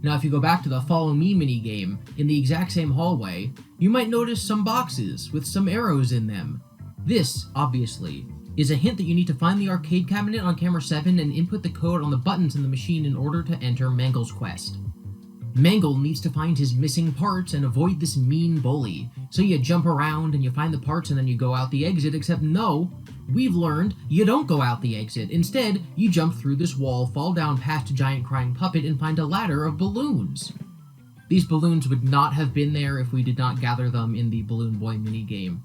[SPEAKER 2] Now if you go back to the Follow Me minigame, in the exact same hallway, you might notice some boxes with some arrows in them. This, obviously, is a hint that you need to find the arcade cabinet on camera 7 and input the code on the buttons in the machine in order to enter Mangle's quest. Mangle needs to find his missing parts and avoid this mean bully. So you jump around and you find the parts and then you go out the exit, except no, we've learned you don't go out the exit. Instead, you jump through this wall, fall down past a giant crying puppet, and find a ladder of balloons. These balloons would not have been there if we did not gather them in the Balloon Boy minigame.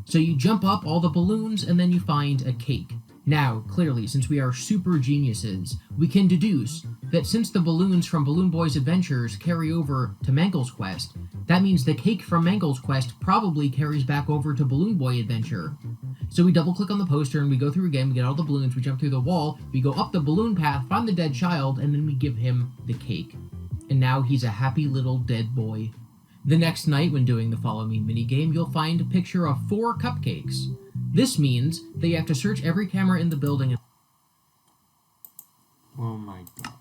[SPEAKER 2] So you jump up all the balloons and then you find a cake. Now, clearly, since we are super geniuses, we can deduce that since the balloons from Balloon Boy's adventures carry over to Mangle's quest, that means the cake from Mangle's quest probably carries back over to Balloon Boy Adventure. So we double-click on the poster and we go through again, we get all the balloons, we jump through the wall, we go up the balloon path, find the dead child, and then we give him the cake. And now he's a happy little dead boy. The next night, when doing the Follow Me minigame, you'll find a picture of 4 cupcakes. This means that you have to search every camera in the building.
[SPEAKER 1] Oh my god.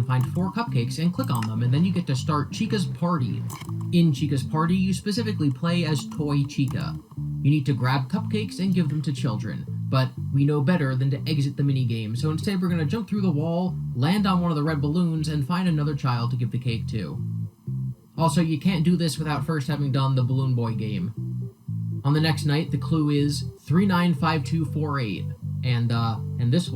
[SPEAKER 2] and find 4 cupcakes and click on them, and then you get to start Chica's Party. In Chica's Party, you specifically play as Toy Chica. You need to grab cupcakes and give them to children, but we know better than to exit the minigame, so instead we're going to jump through the wall, land on one of the red balloons, and find another child to give the cake to. Also, you can't do this without first having done the Balloon Boy game. On the next night, the clue is 395248, and this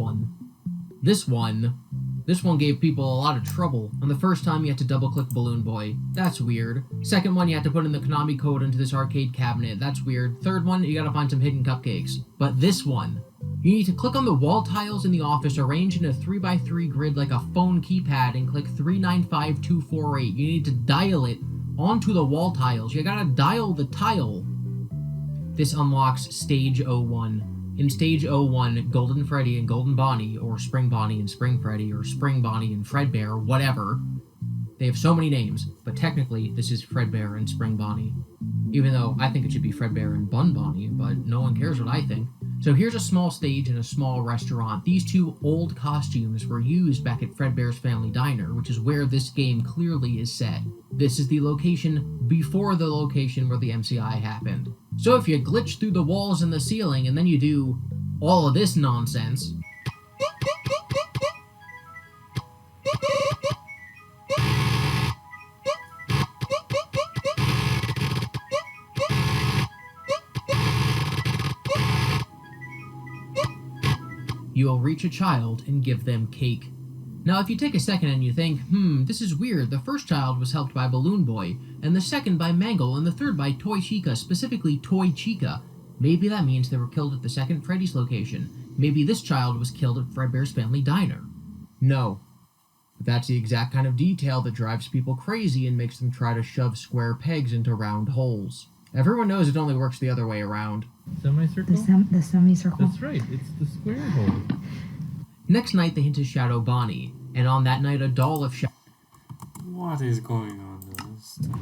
[SPEAKER 2] one gave people a lot of trouble. On the first time, you had to double-click Balloon Boy. That's weird. Second one, you had to put in the Konami code into this arcade cabinet. That's weird. Third one, you gotta find some hidden cupcakes. But this one, you need to click on the wall tiles in the office arranged in a 3x3 grid like a phone keypad and click 395248. You need to dial it onto the wall tiles. You gotta dial the tile. This unlocks Stage 01. In Stage 01, Golden Freddy and Golden Bonnie, or Spring Bonnie and Spring Freddy, or Spring Bonnie and Fredbear, whatever. They have so many names, but technically this is Fredbear and Spring Bonnie. Even though I think it should be Fredbear and Bun Bonnie, but no one cares what I think. So here's a small stage in a small restaurant. These 2 old costumes were used back at Fredbear's Family Diner, which is where this game clearly is set. This is the location before the location where the MCI happened. So if you glitch through the walls and the ceiling and then you do all of this nonsense, you will reach a child and give them cake. Now, if you take a second and you think, this is weird, the first child was helped by Balloon Boy, and the second by Mangle, and the third by Toy Chica, specifically Toy Chica. Maybe that means they were killed at the second Freddy's location. Maybe this child was killed at Fredbear's Family Diner. No. But that's the exact kind of detail that drives people crazy and makes them try to shove square pegs into round holes. Everyone knows it only works the other way around.
[SPEAKER 4] Semicircle?
[SPEAKER 5] The semicircle.
[SPEAKER 4] That's right, it's the square hole.
[SPEAKER 2] Next night, they hint to Shadow Bonnie, and on that night, a doll of Shadow...
[SPEAKER 1] What is going on? This is too much.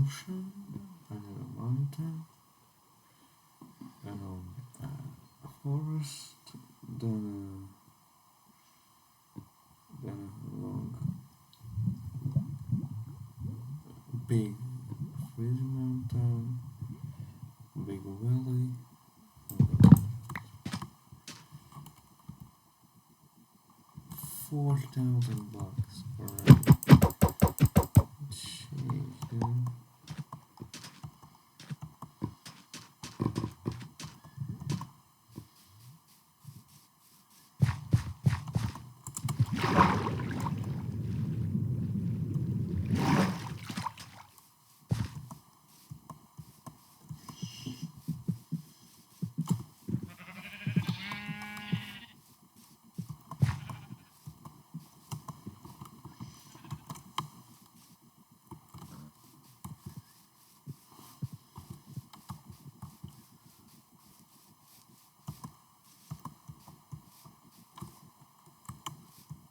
[SPEAKER 1] ocean, under a mountain, along a forest, then along a big freezing mountain, big valley. 4,000 bucks for a chicken.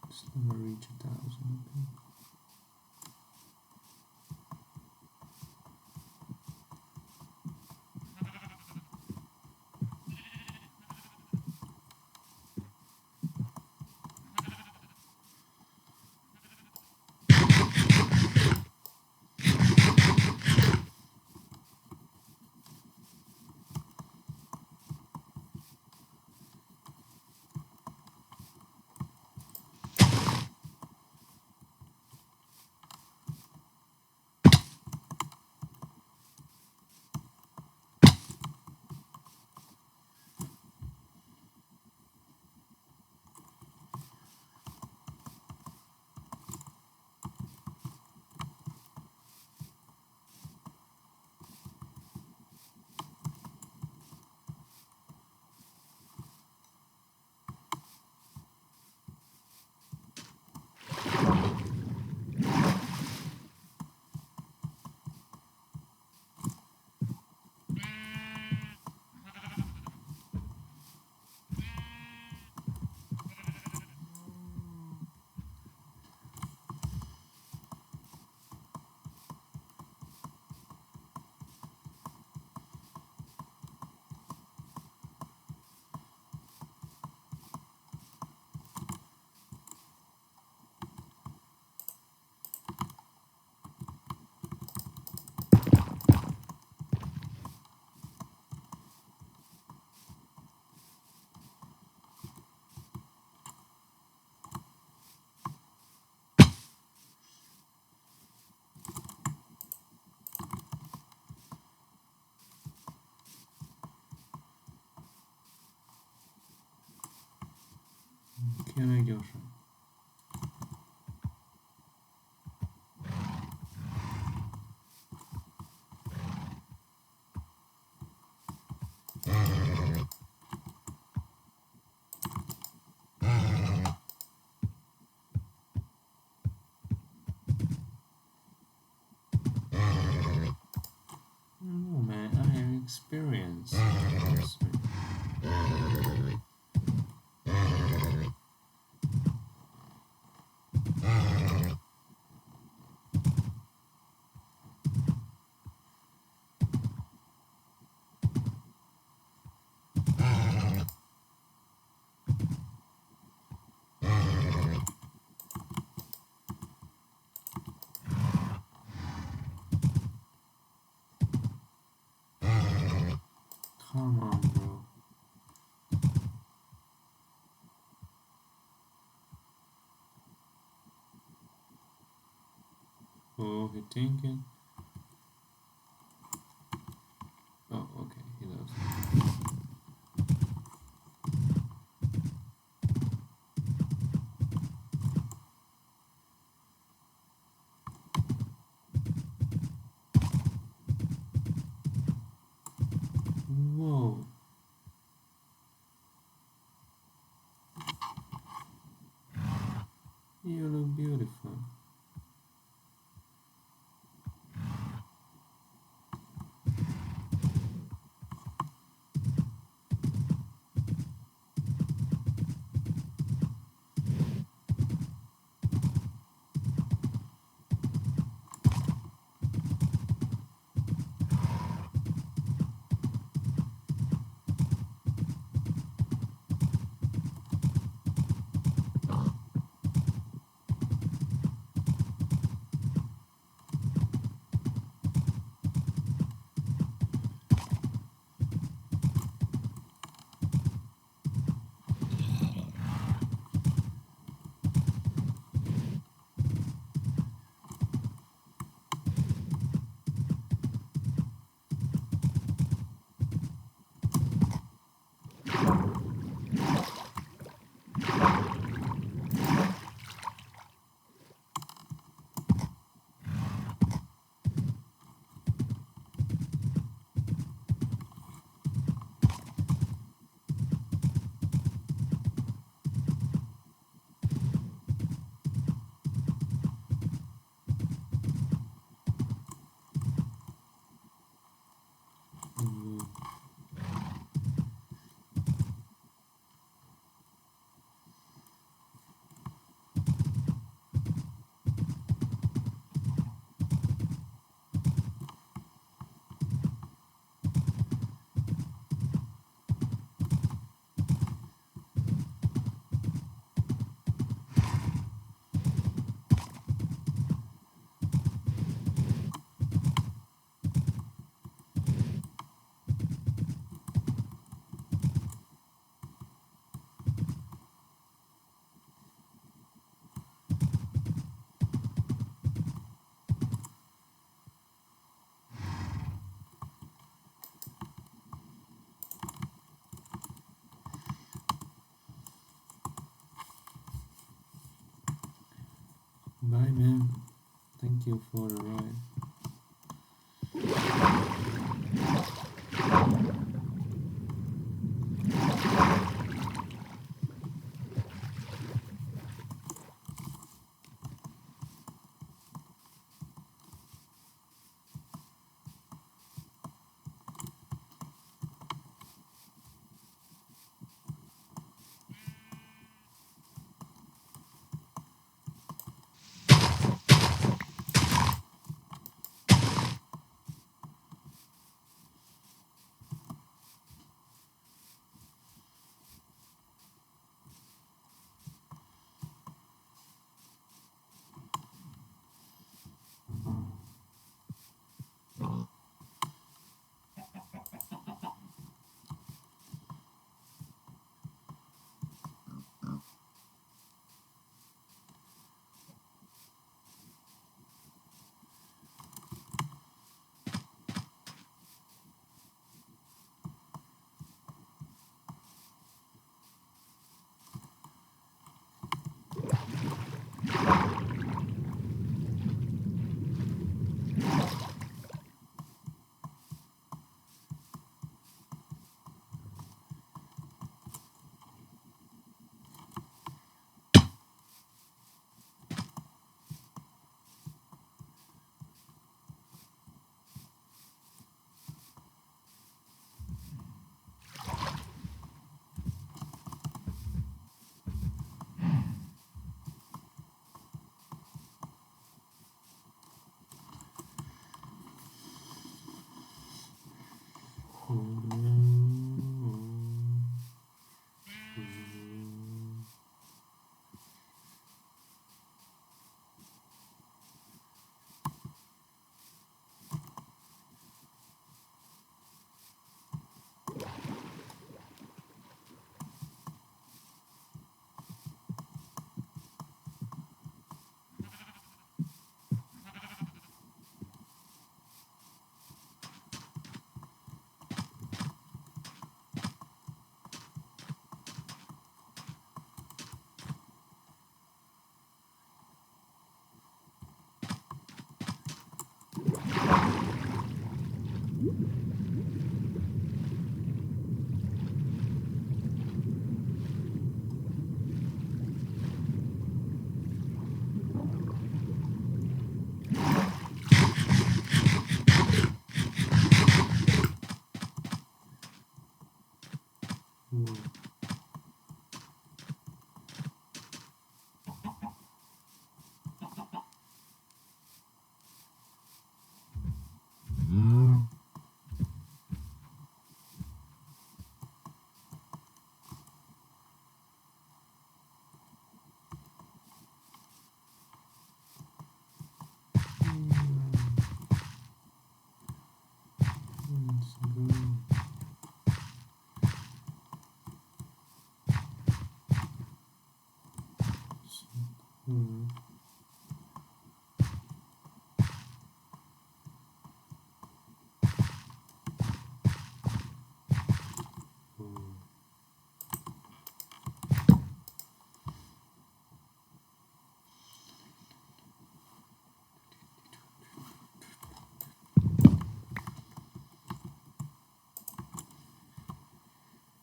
[SPEAKER 1] Just never reach 1,000. Okay. Gdzie najgorsze? Oh man, I have experience. Trust me. Come on, bro. Oh, he thinking. Oh, okay, he knows. Whoa. You look beautiful. Thank you for the ride.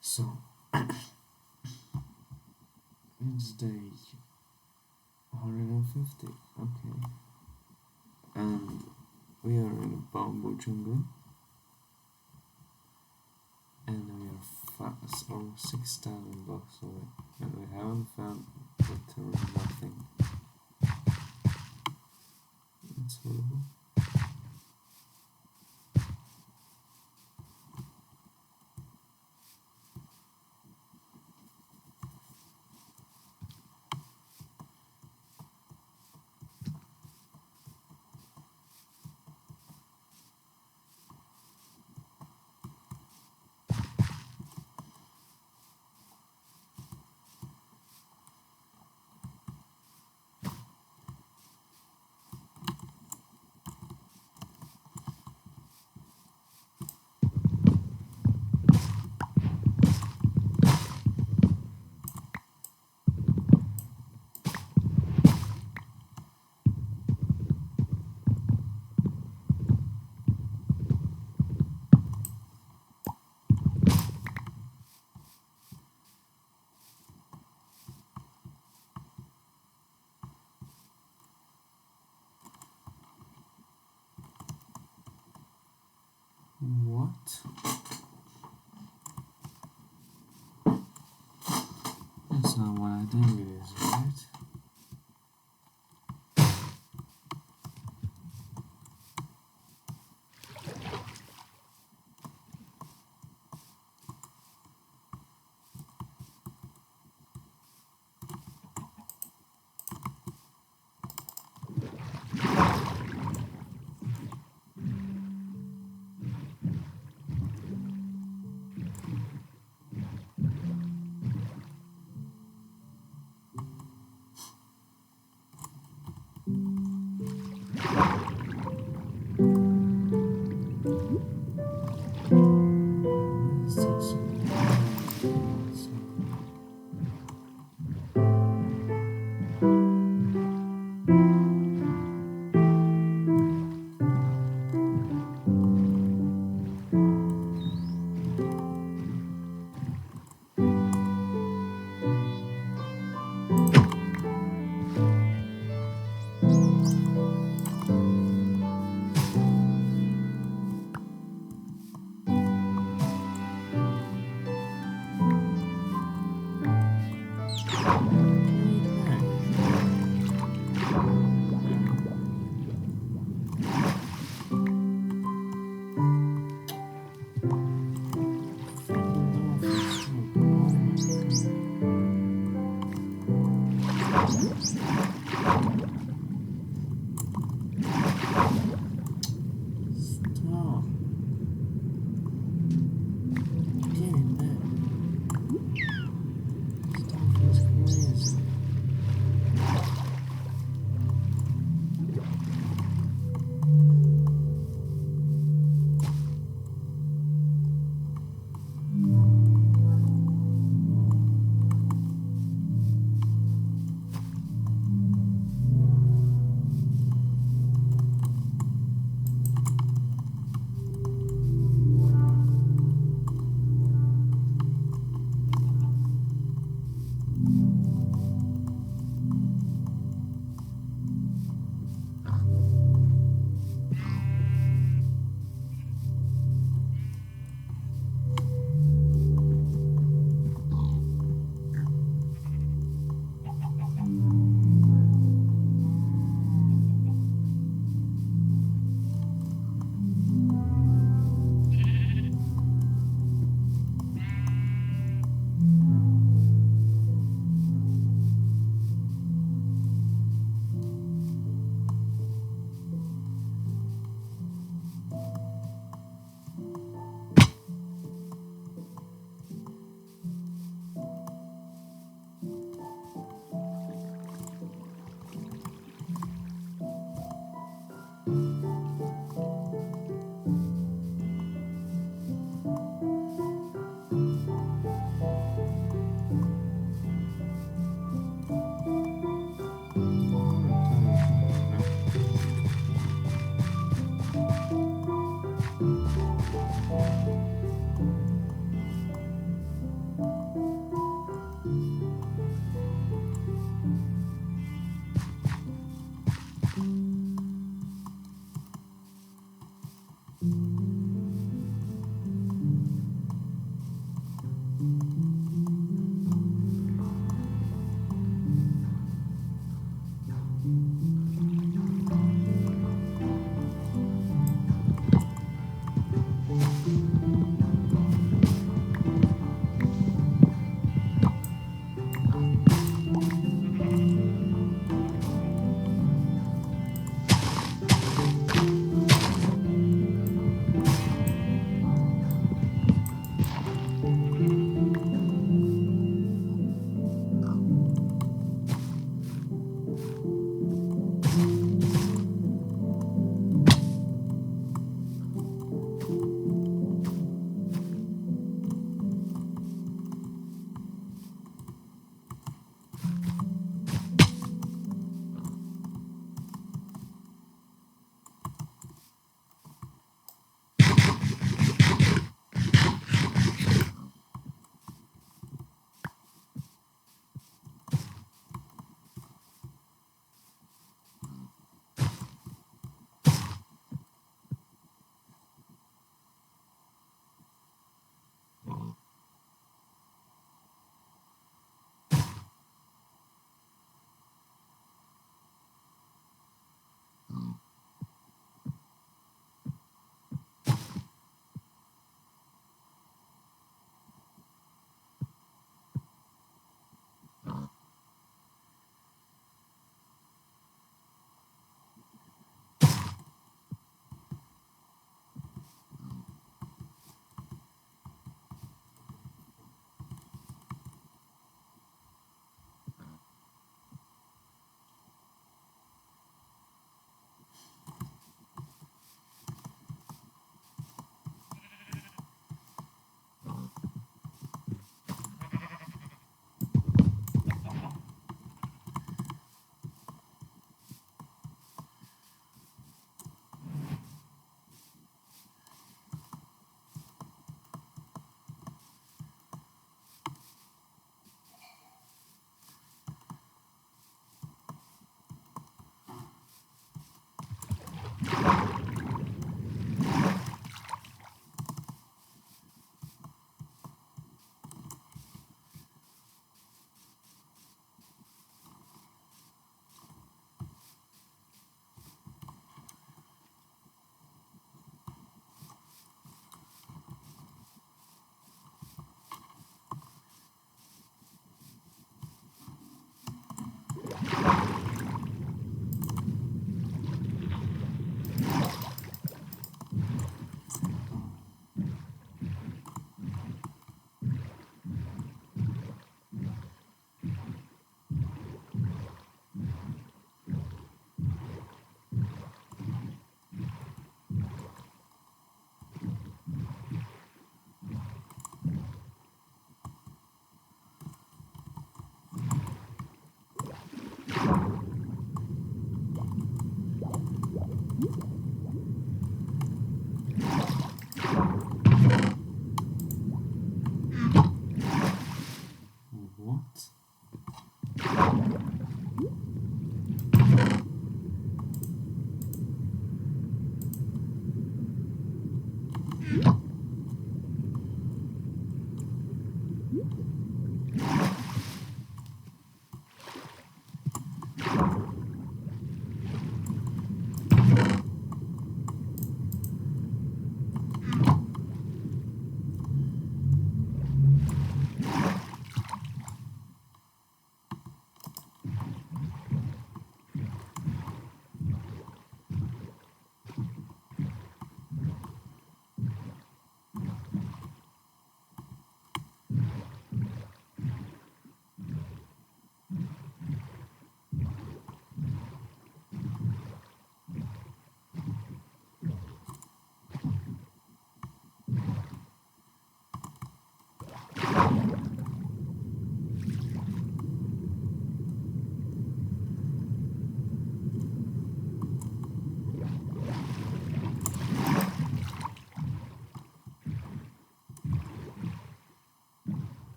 [SPEAKER 1] So, it's day 150, okay. And we are in a bamboo jungle. And we are 6,000 blocks away. And we haven't found literally nothing. It's horrible. what? That's not what I think it is, right? It's also stop. Getting that stuff is crazy.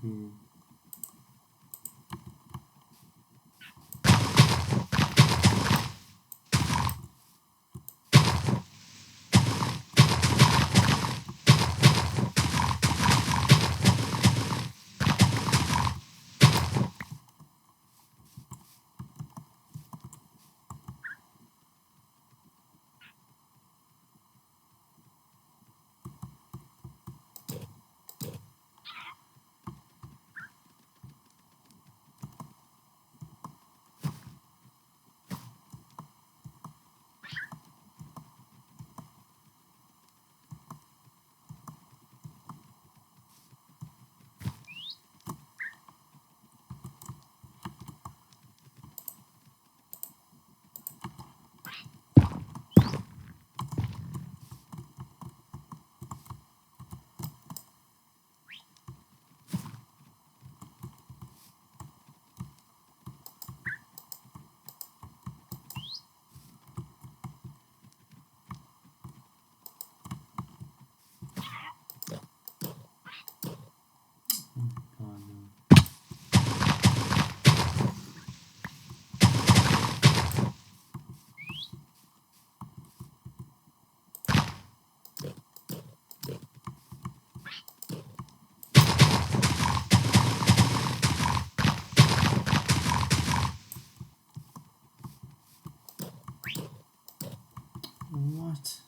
[SPEAKER 1] creepy. What?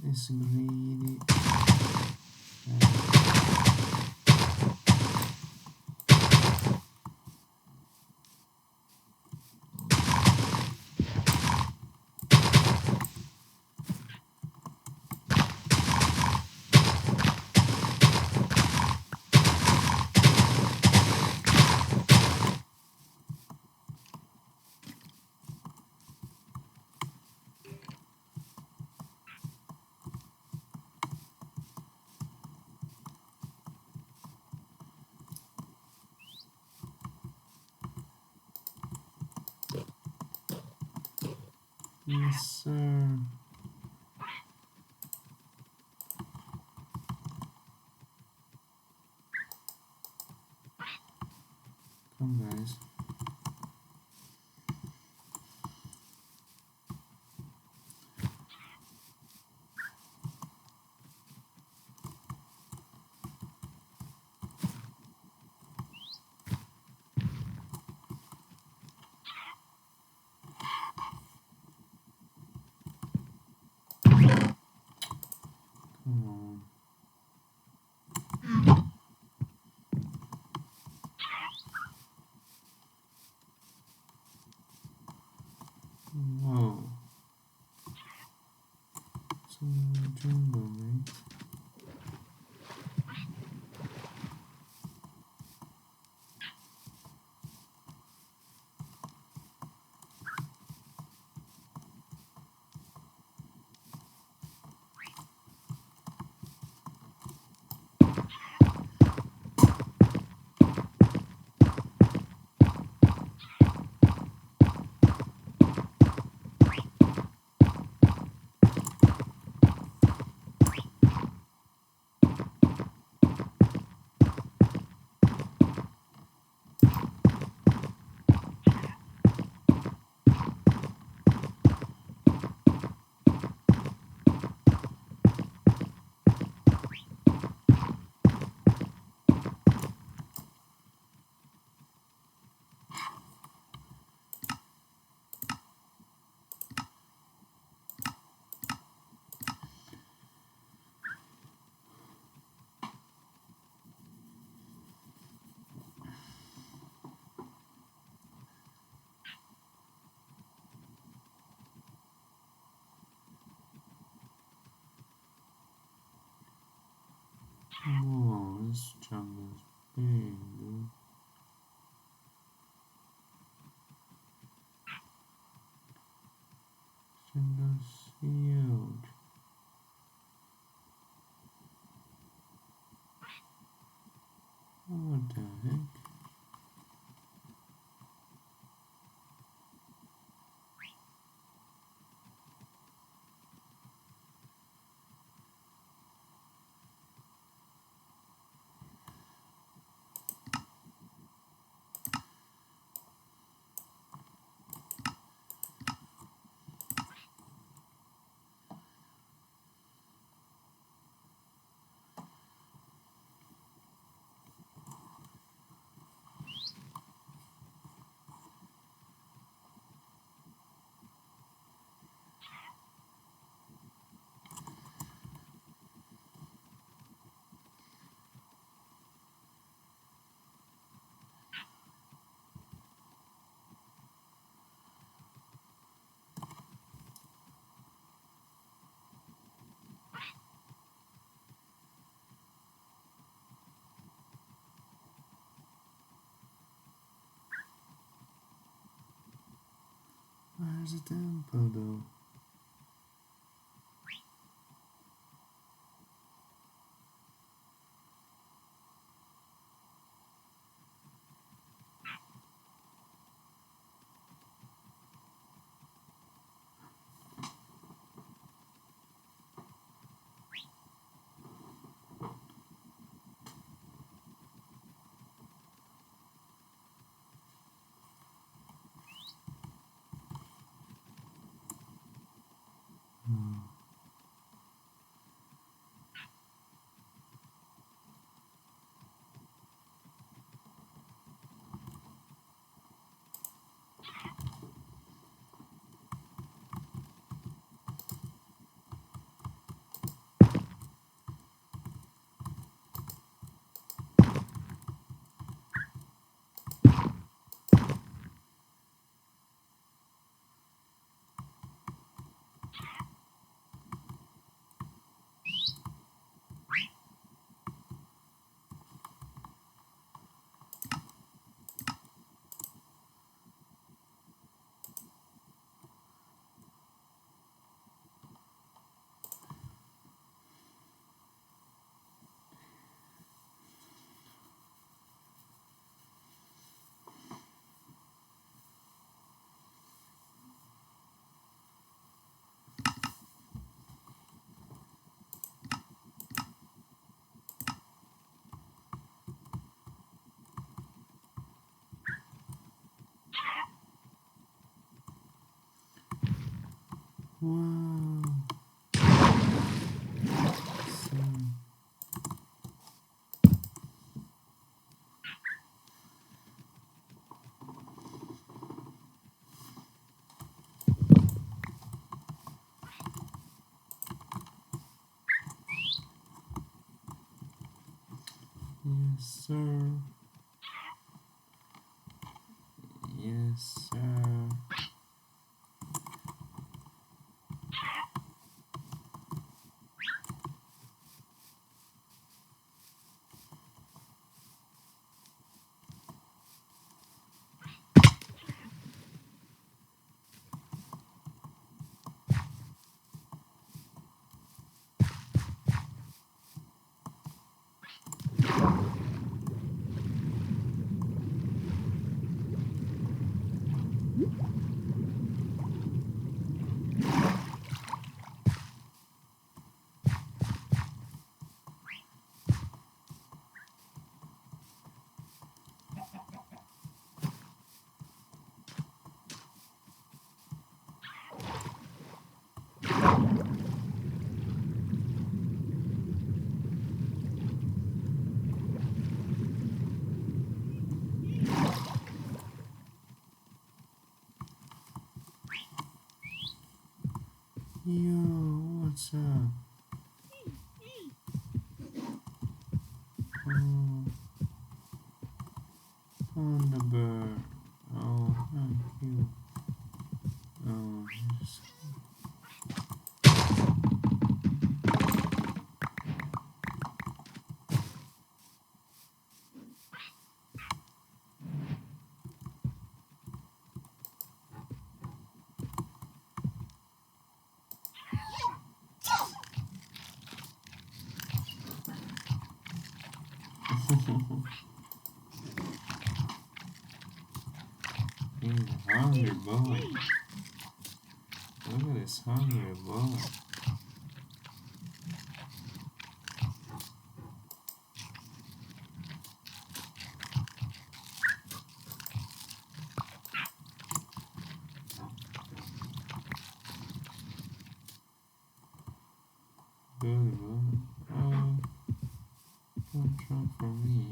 [SPEAKER 1] This greedy. Yes, sir. Come, guys. Come on. Whoa. So jungle, mate. Whoa, this jungle is big, dude. Fingers. What the heck? Where's the temple though? Wow. So, yes, sir. Yes, sir. Yo, what's up? Oh, on the bird. Oh, thank you. Oh, yes. hungry boy. Look at this hungry boy. Good boy. Oh, don't jump for me.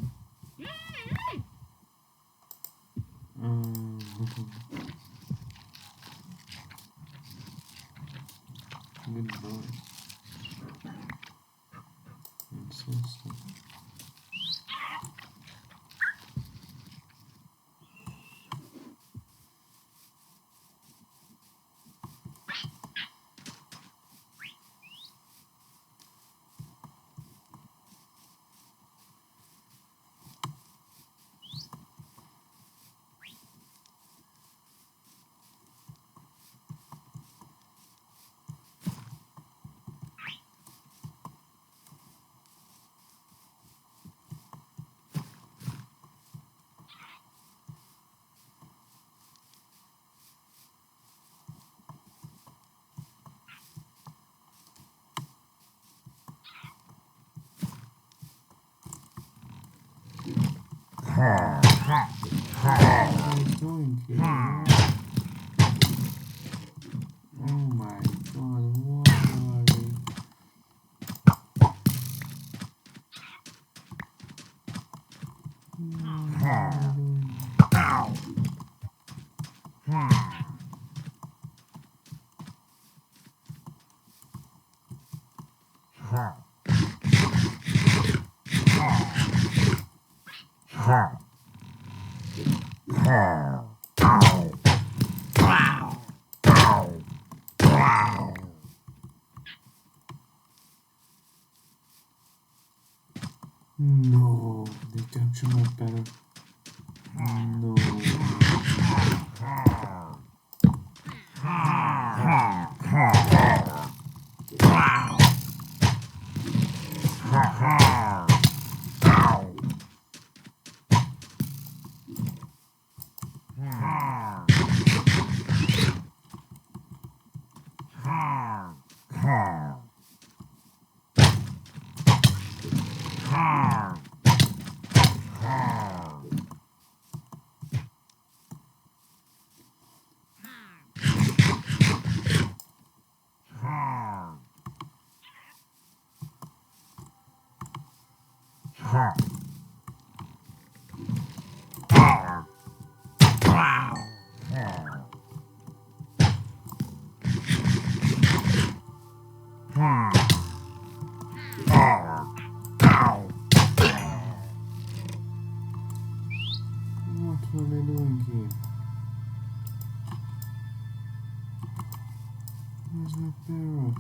[SPEAKER 1] Good boy. Insistent. What are you doing here? Oh my god, what are they? What are they doing? No, they capture my better. No. What were they doing here? Where's my parrot?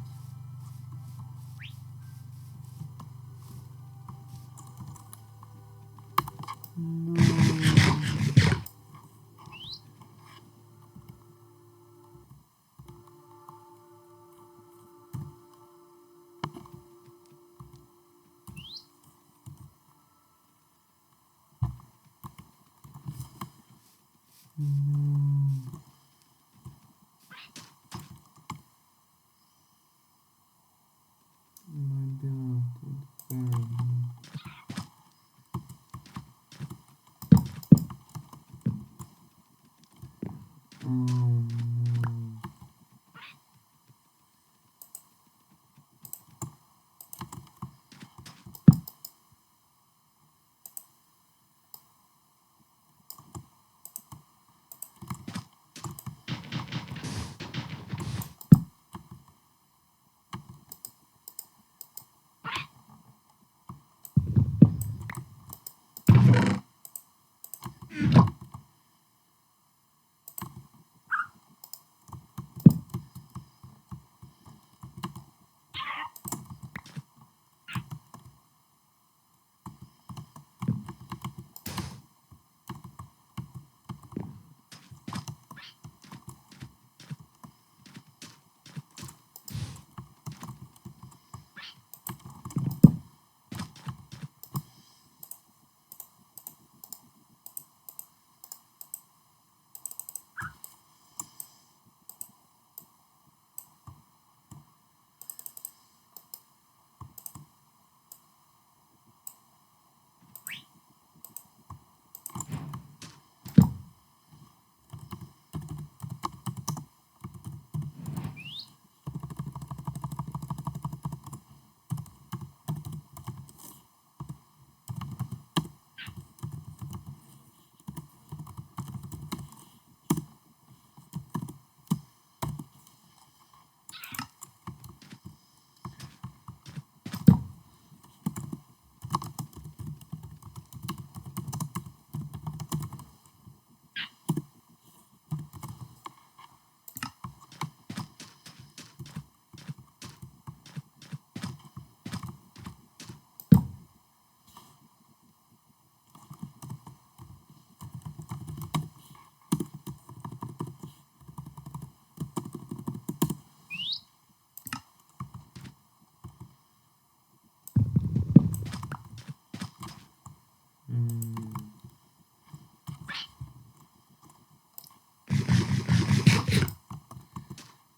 [SPEAKER 1] Mm.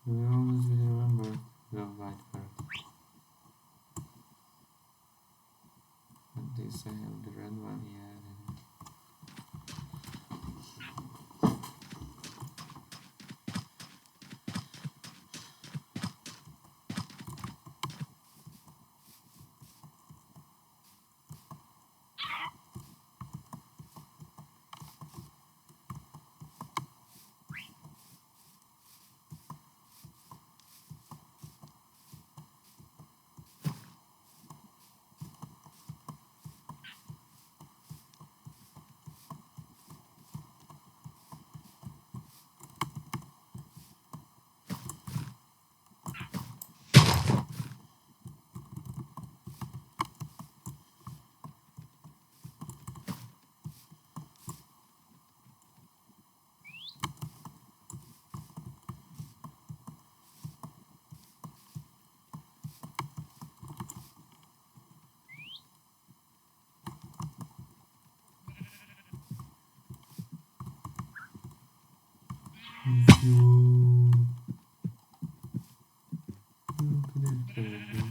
[SPEAKER 1] We always will remember the white bird. But this I have the red one, yeah. You look at it, baby.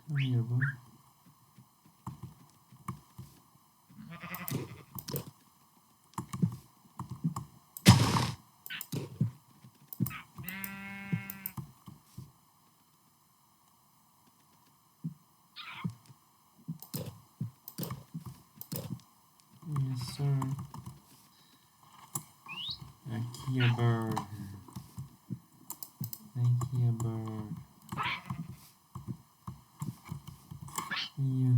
[SPEAKER 1] Come here, boy. Yes, sir. A Kia bird. A Kia bird. Yo.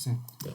[SPEAKER 1] set.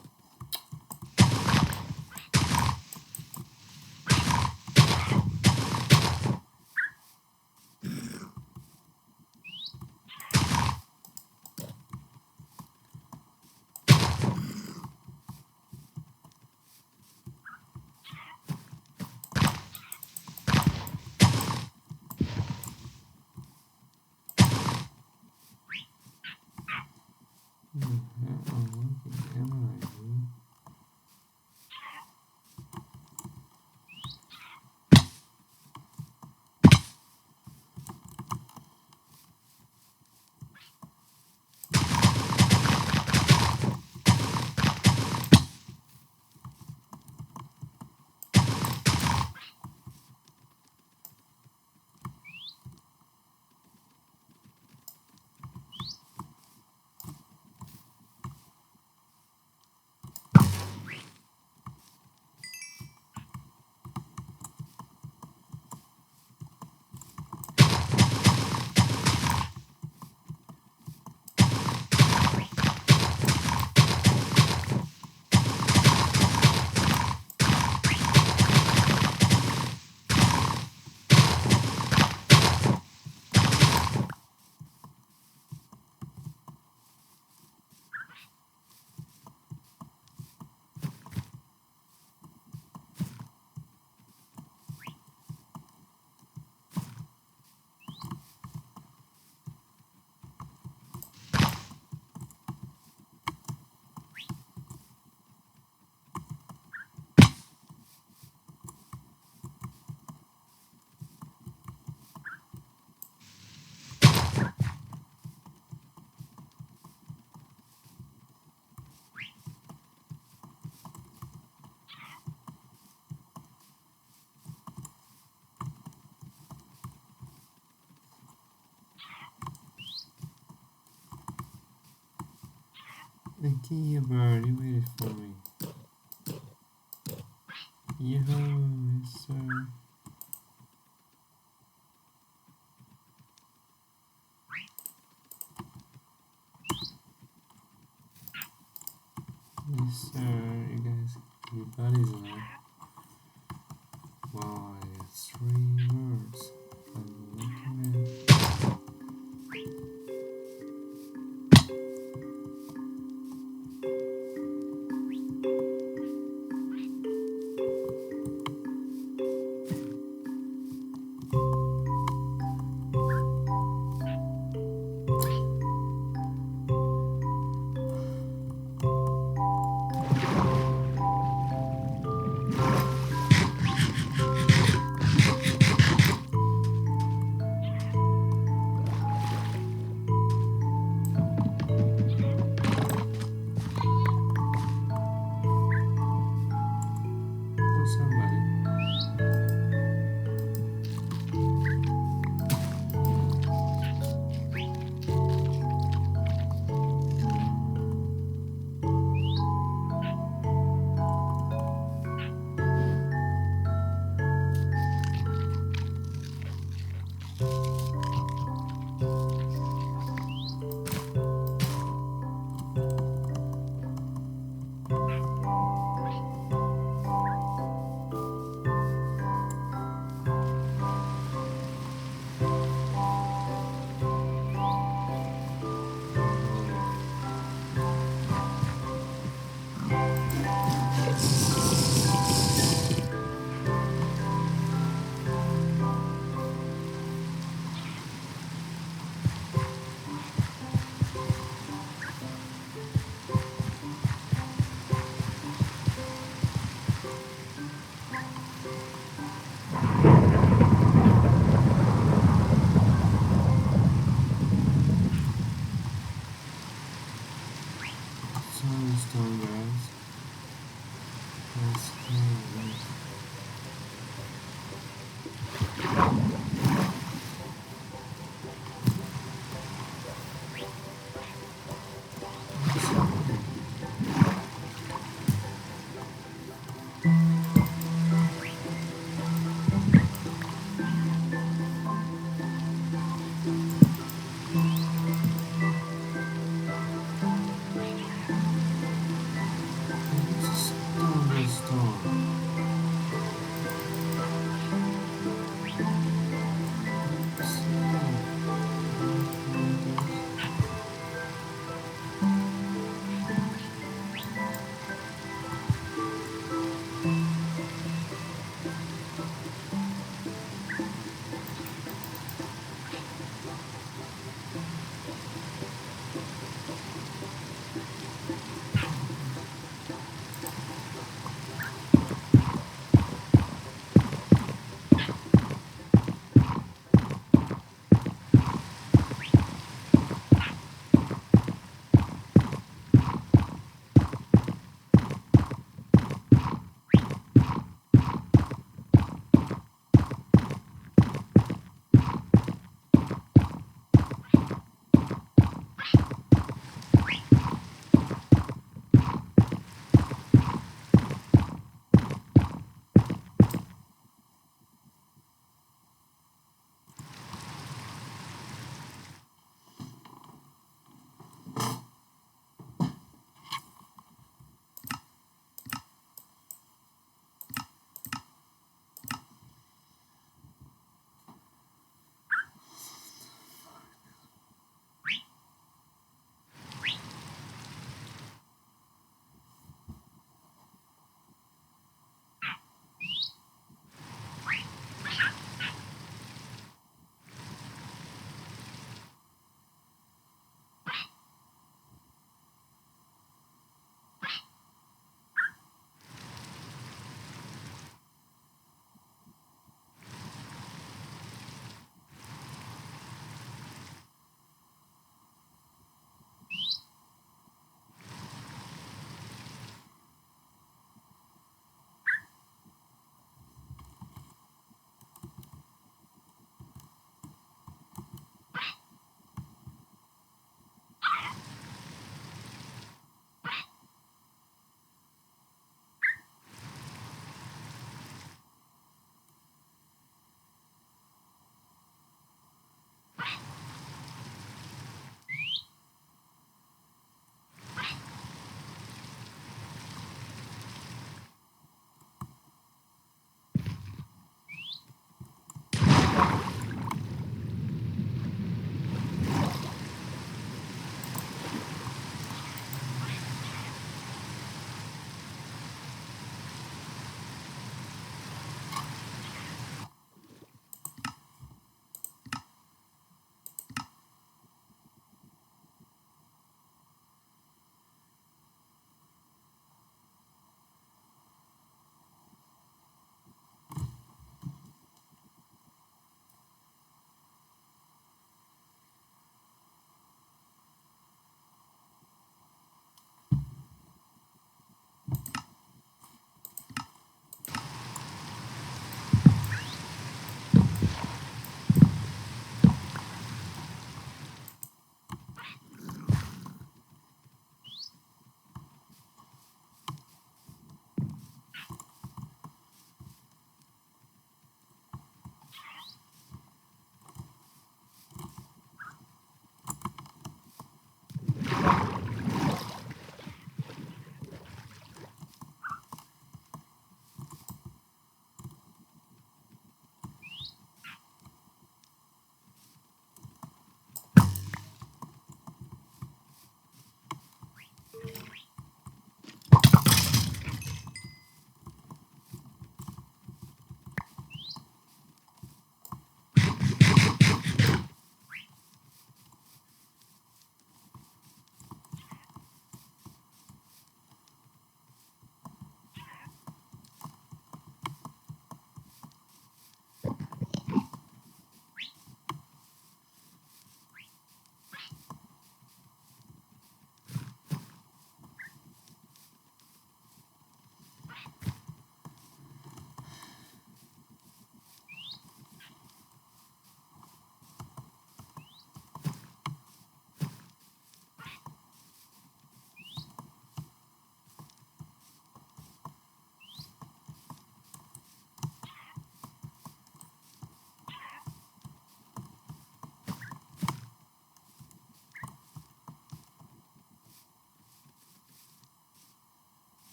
[SPEAKER 1] Thank you, bird. You waited for me. Yoo-hoo, yes, sir. Yes, sir. You guys, everybody's alive. Wow, I got 3 birds. I'm looking in. Oh, somebody.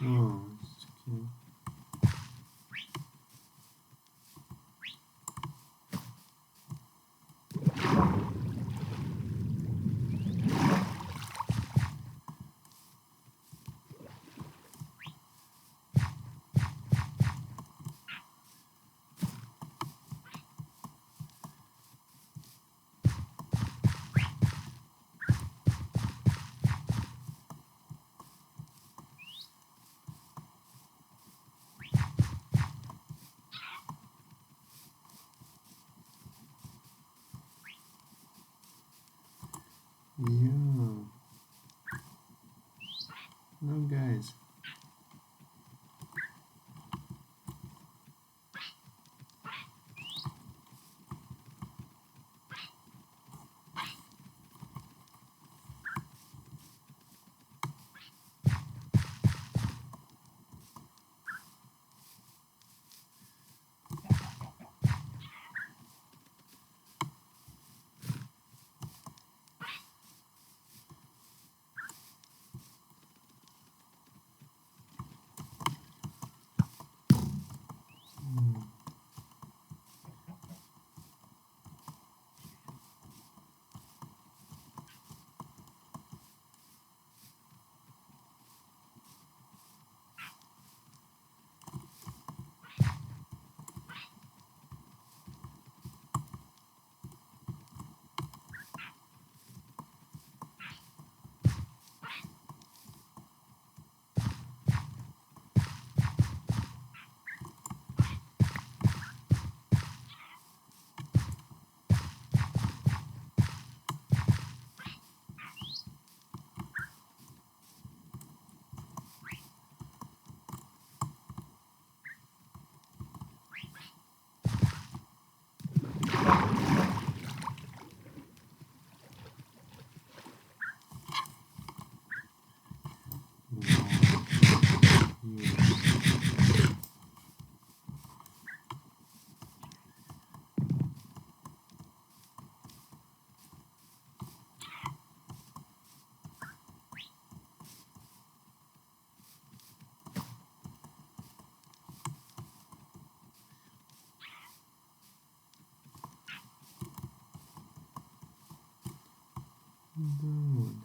[SPEAKER 1] Oh, it's cute. Yeah. No, guys. Dude.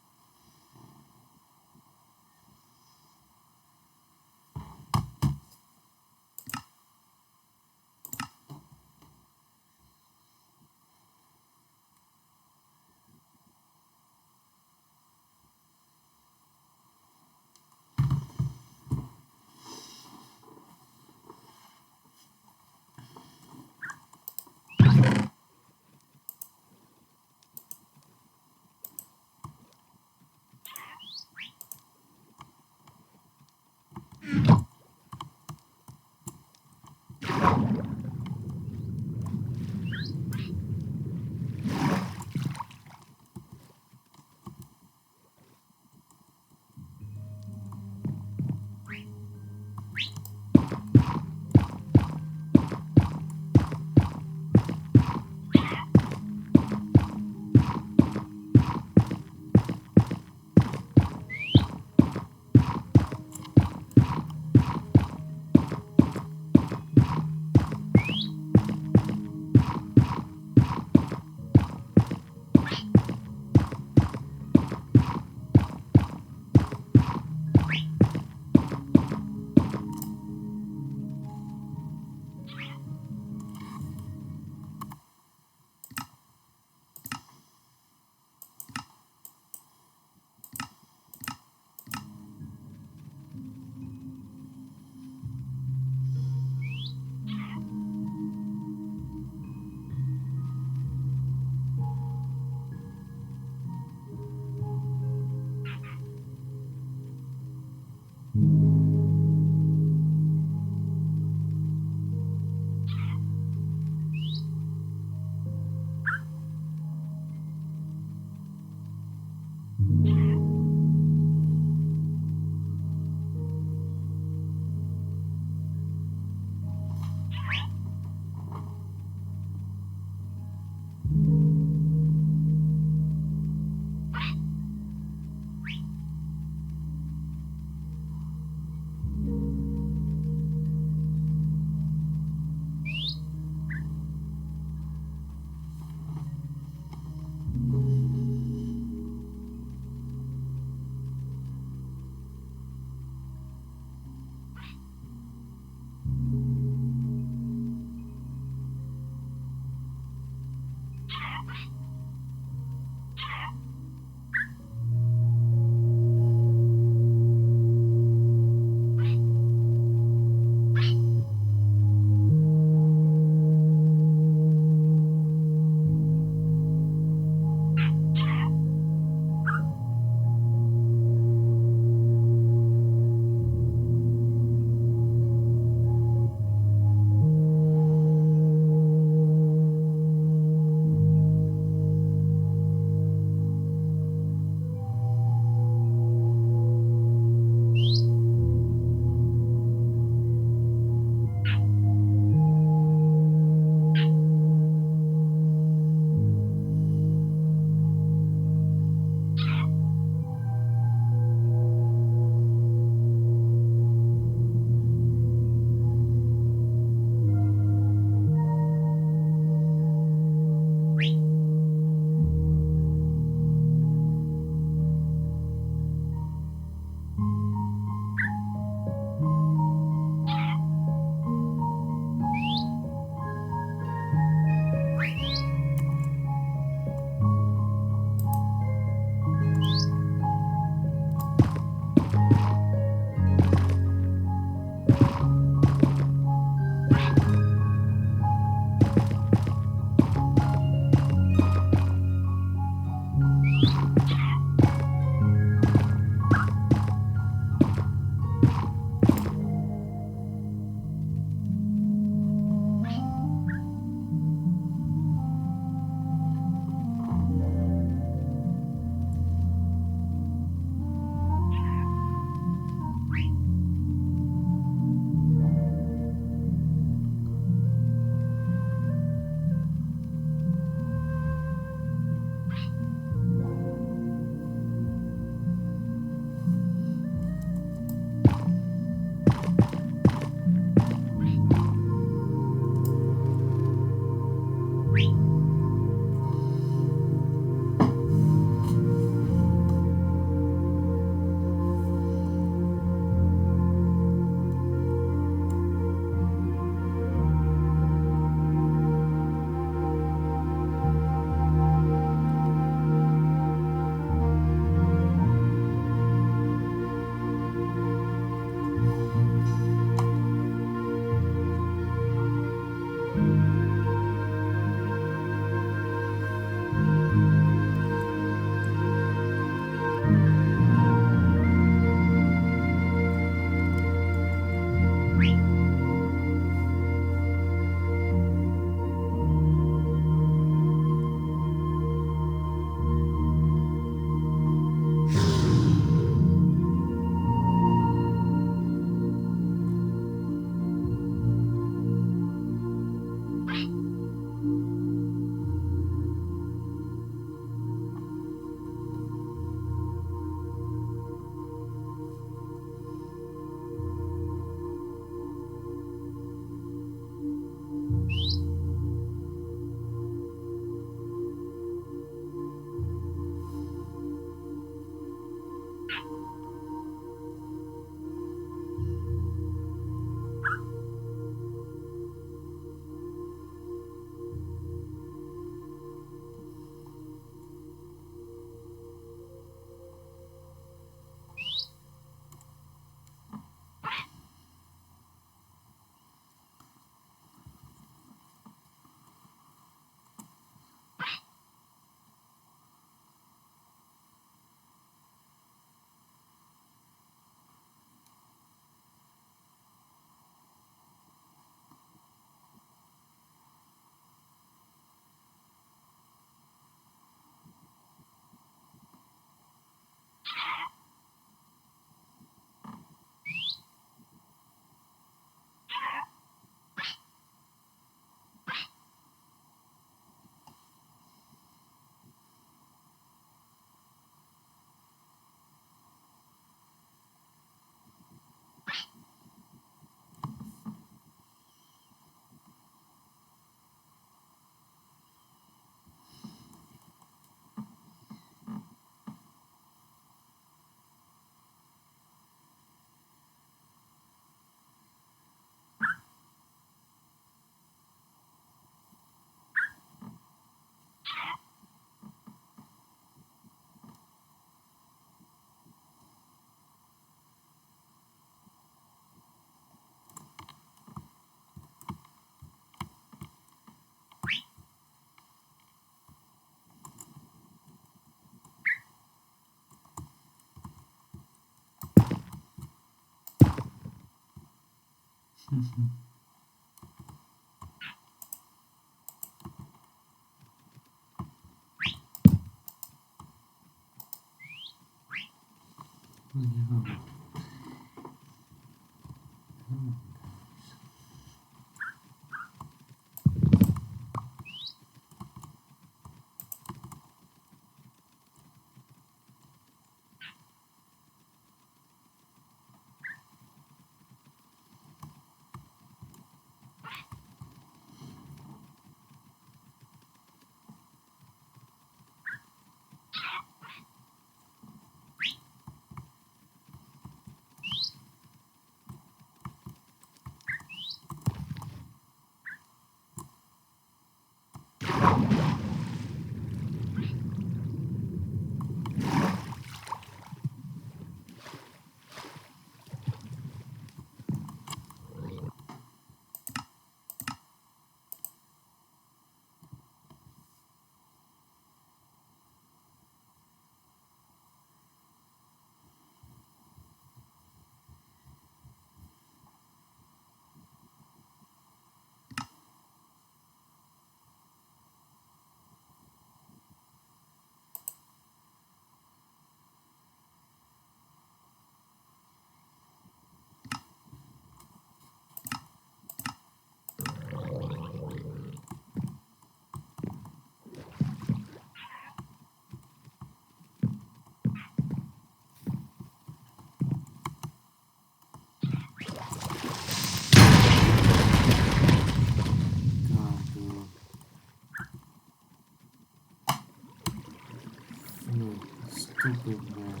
[SPEAKER 1] Stupid man.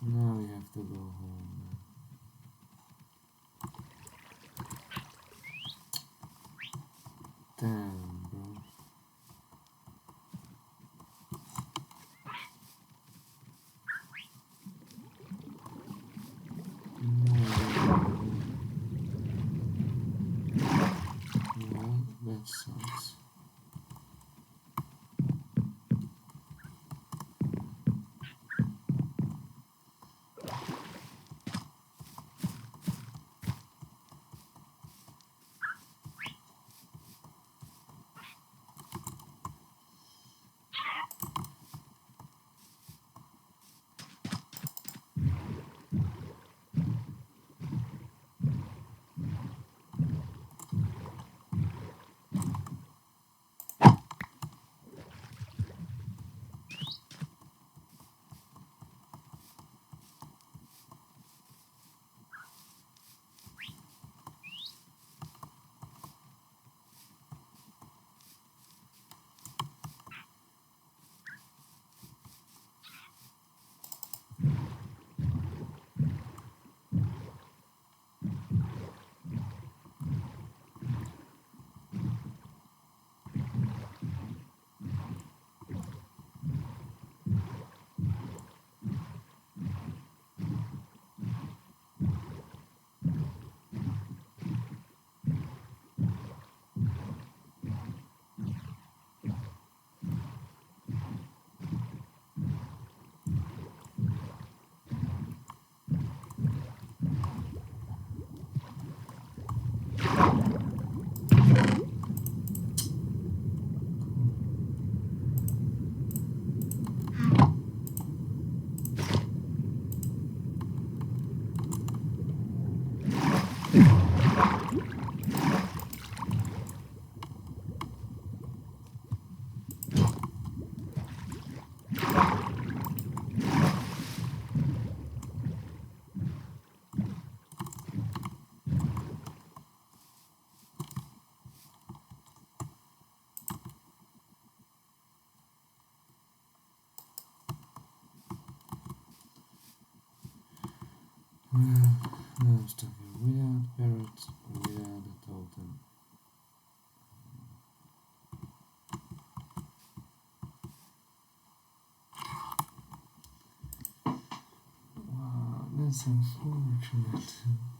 [SPEAKER 1] Now we have to go home. Damn, bro. Well, that sucks. I'm stuck here without parrots, without a totem. Wow, that's unfortunate.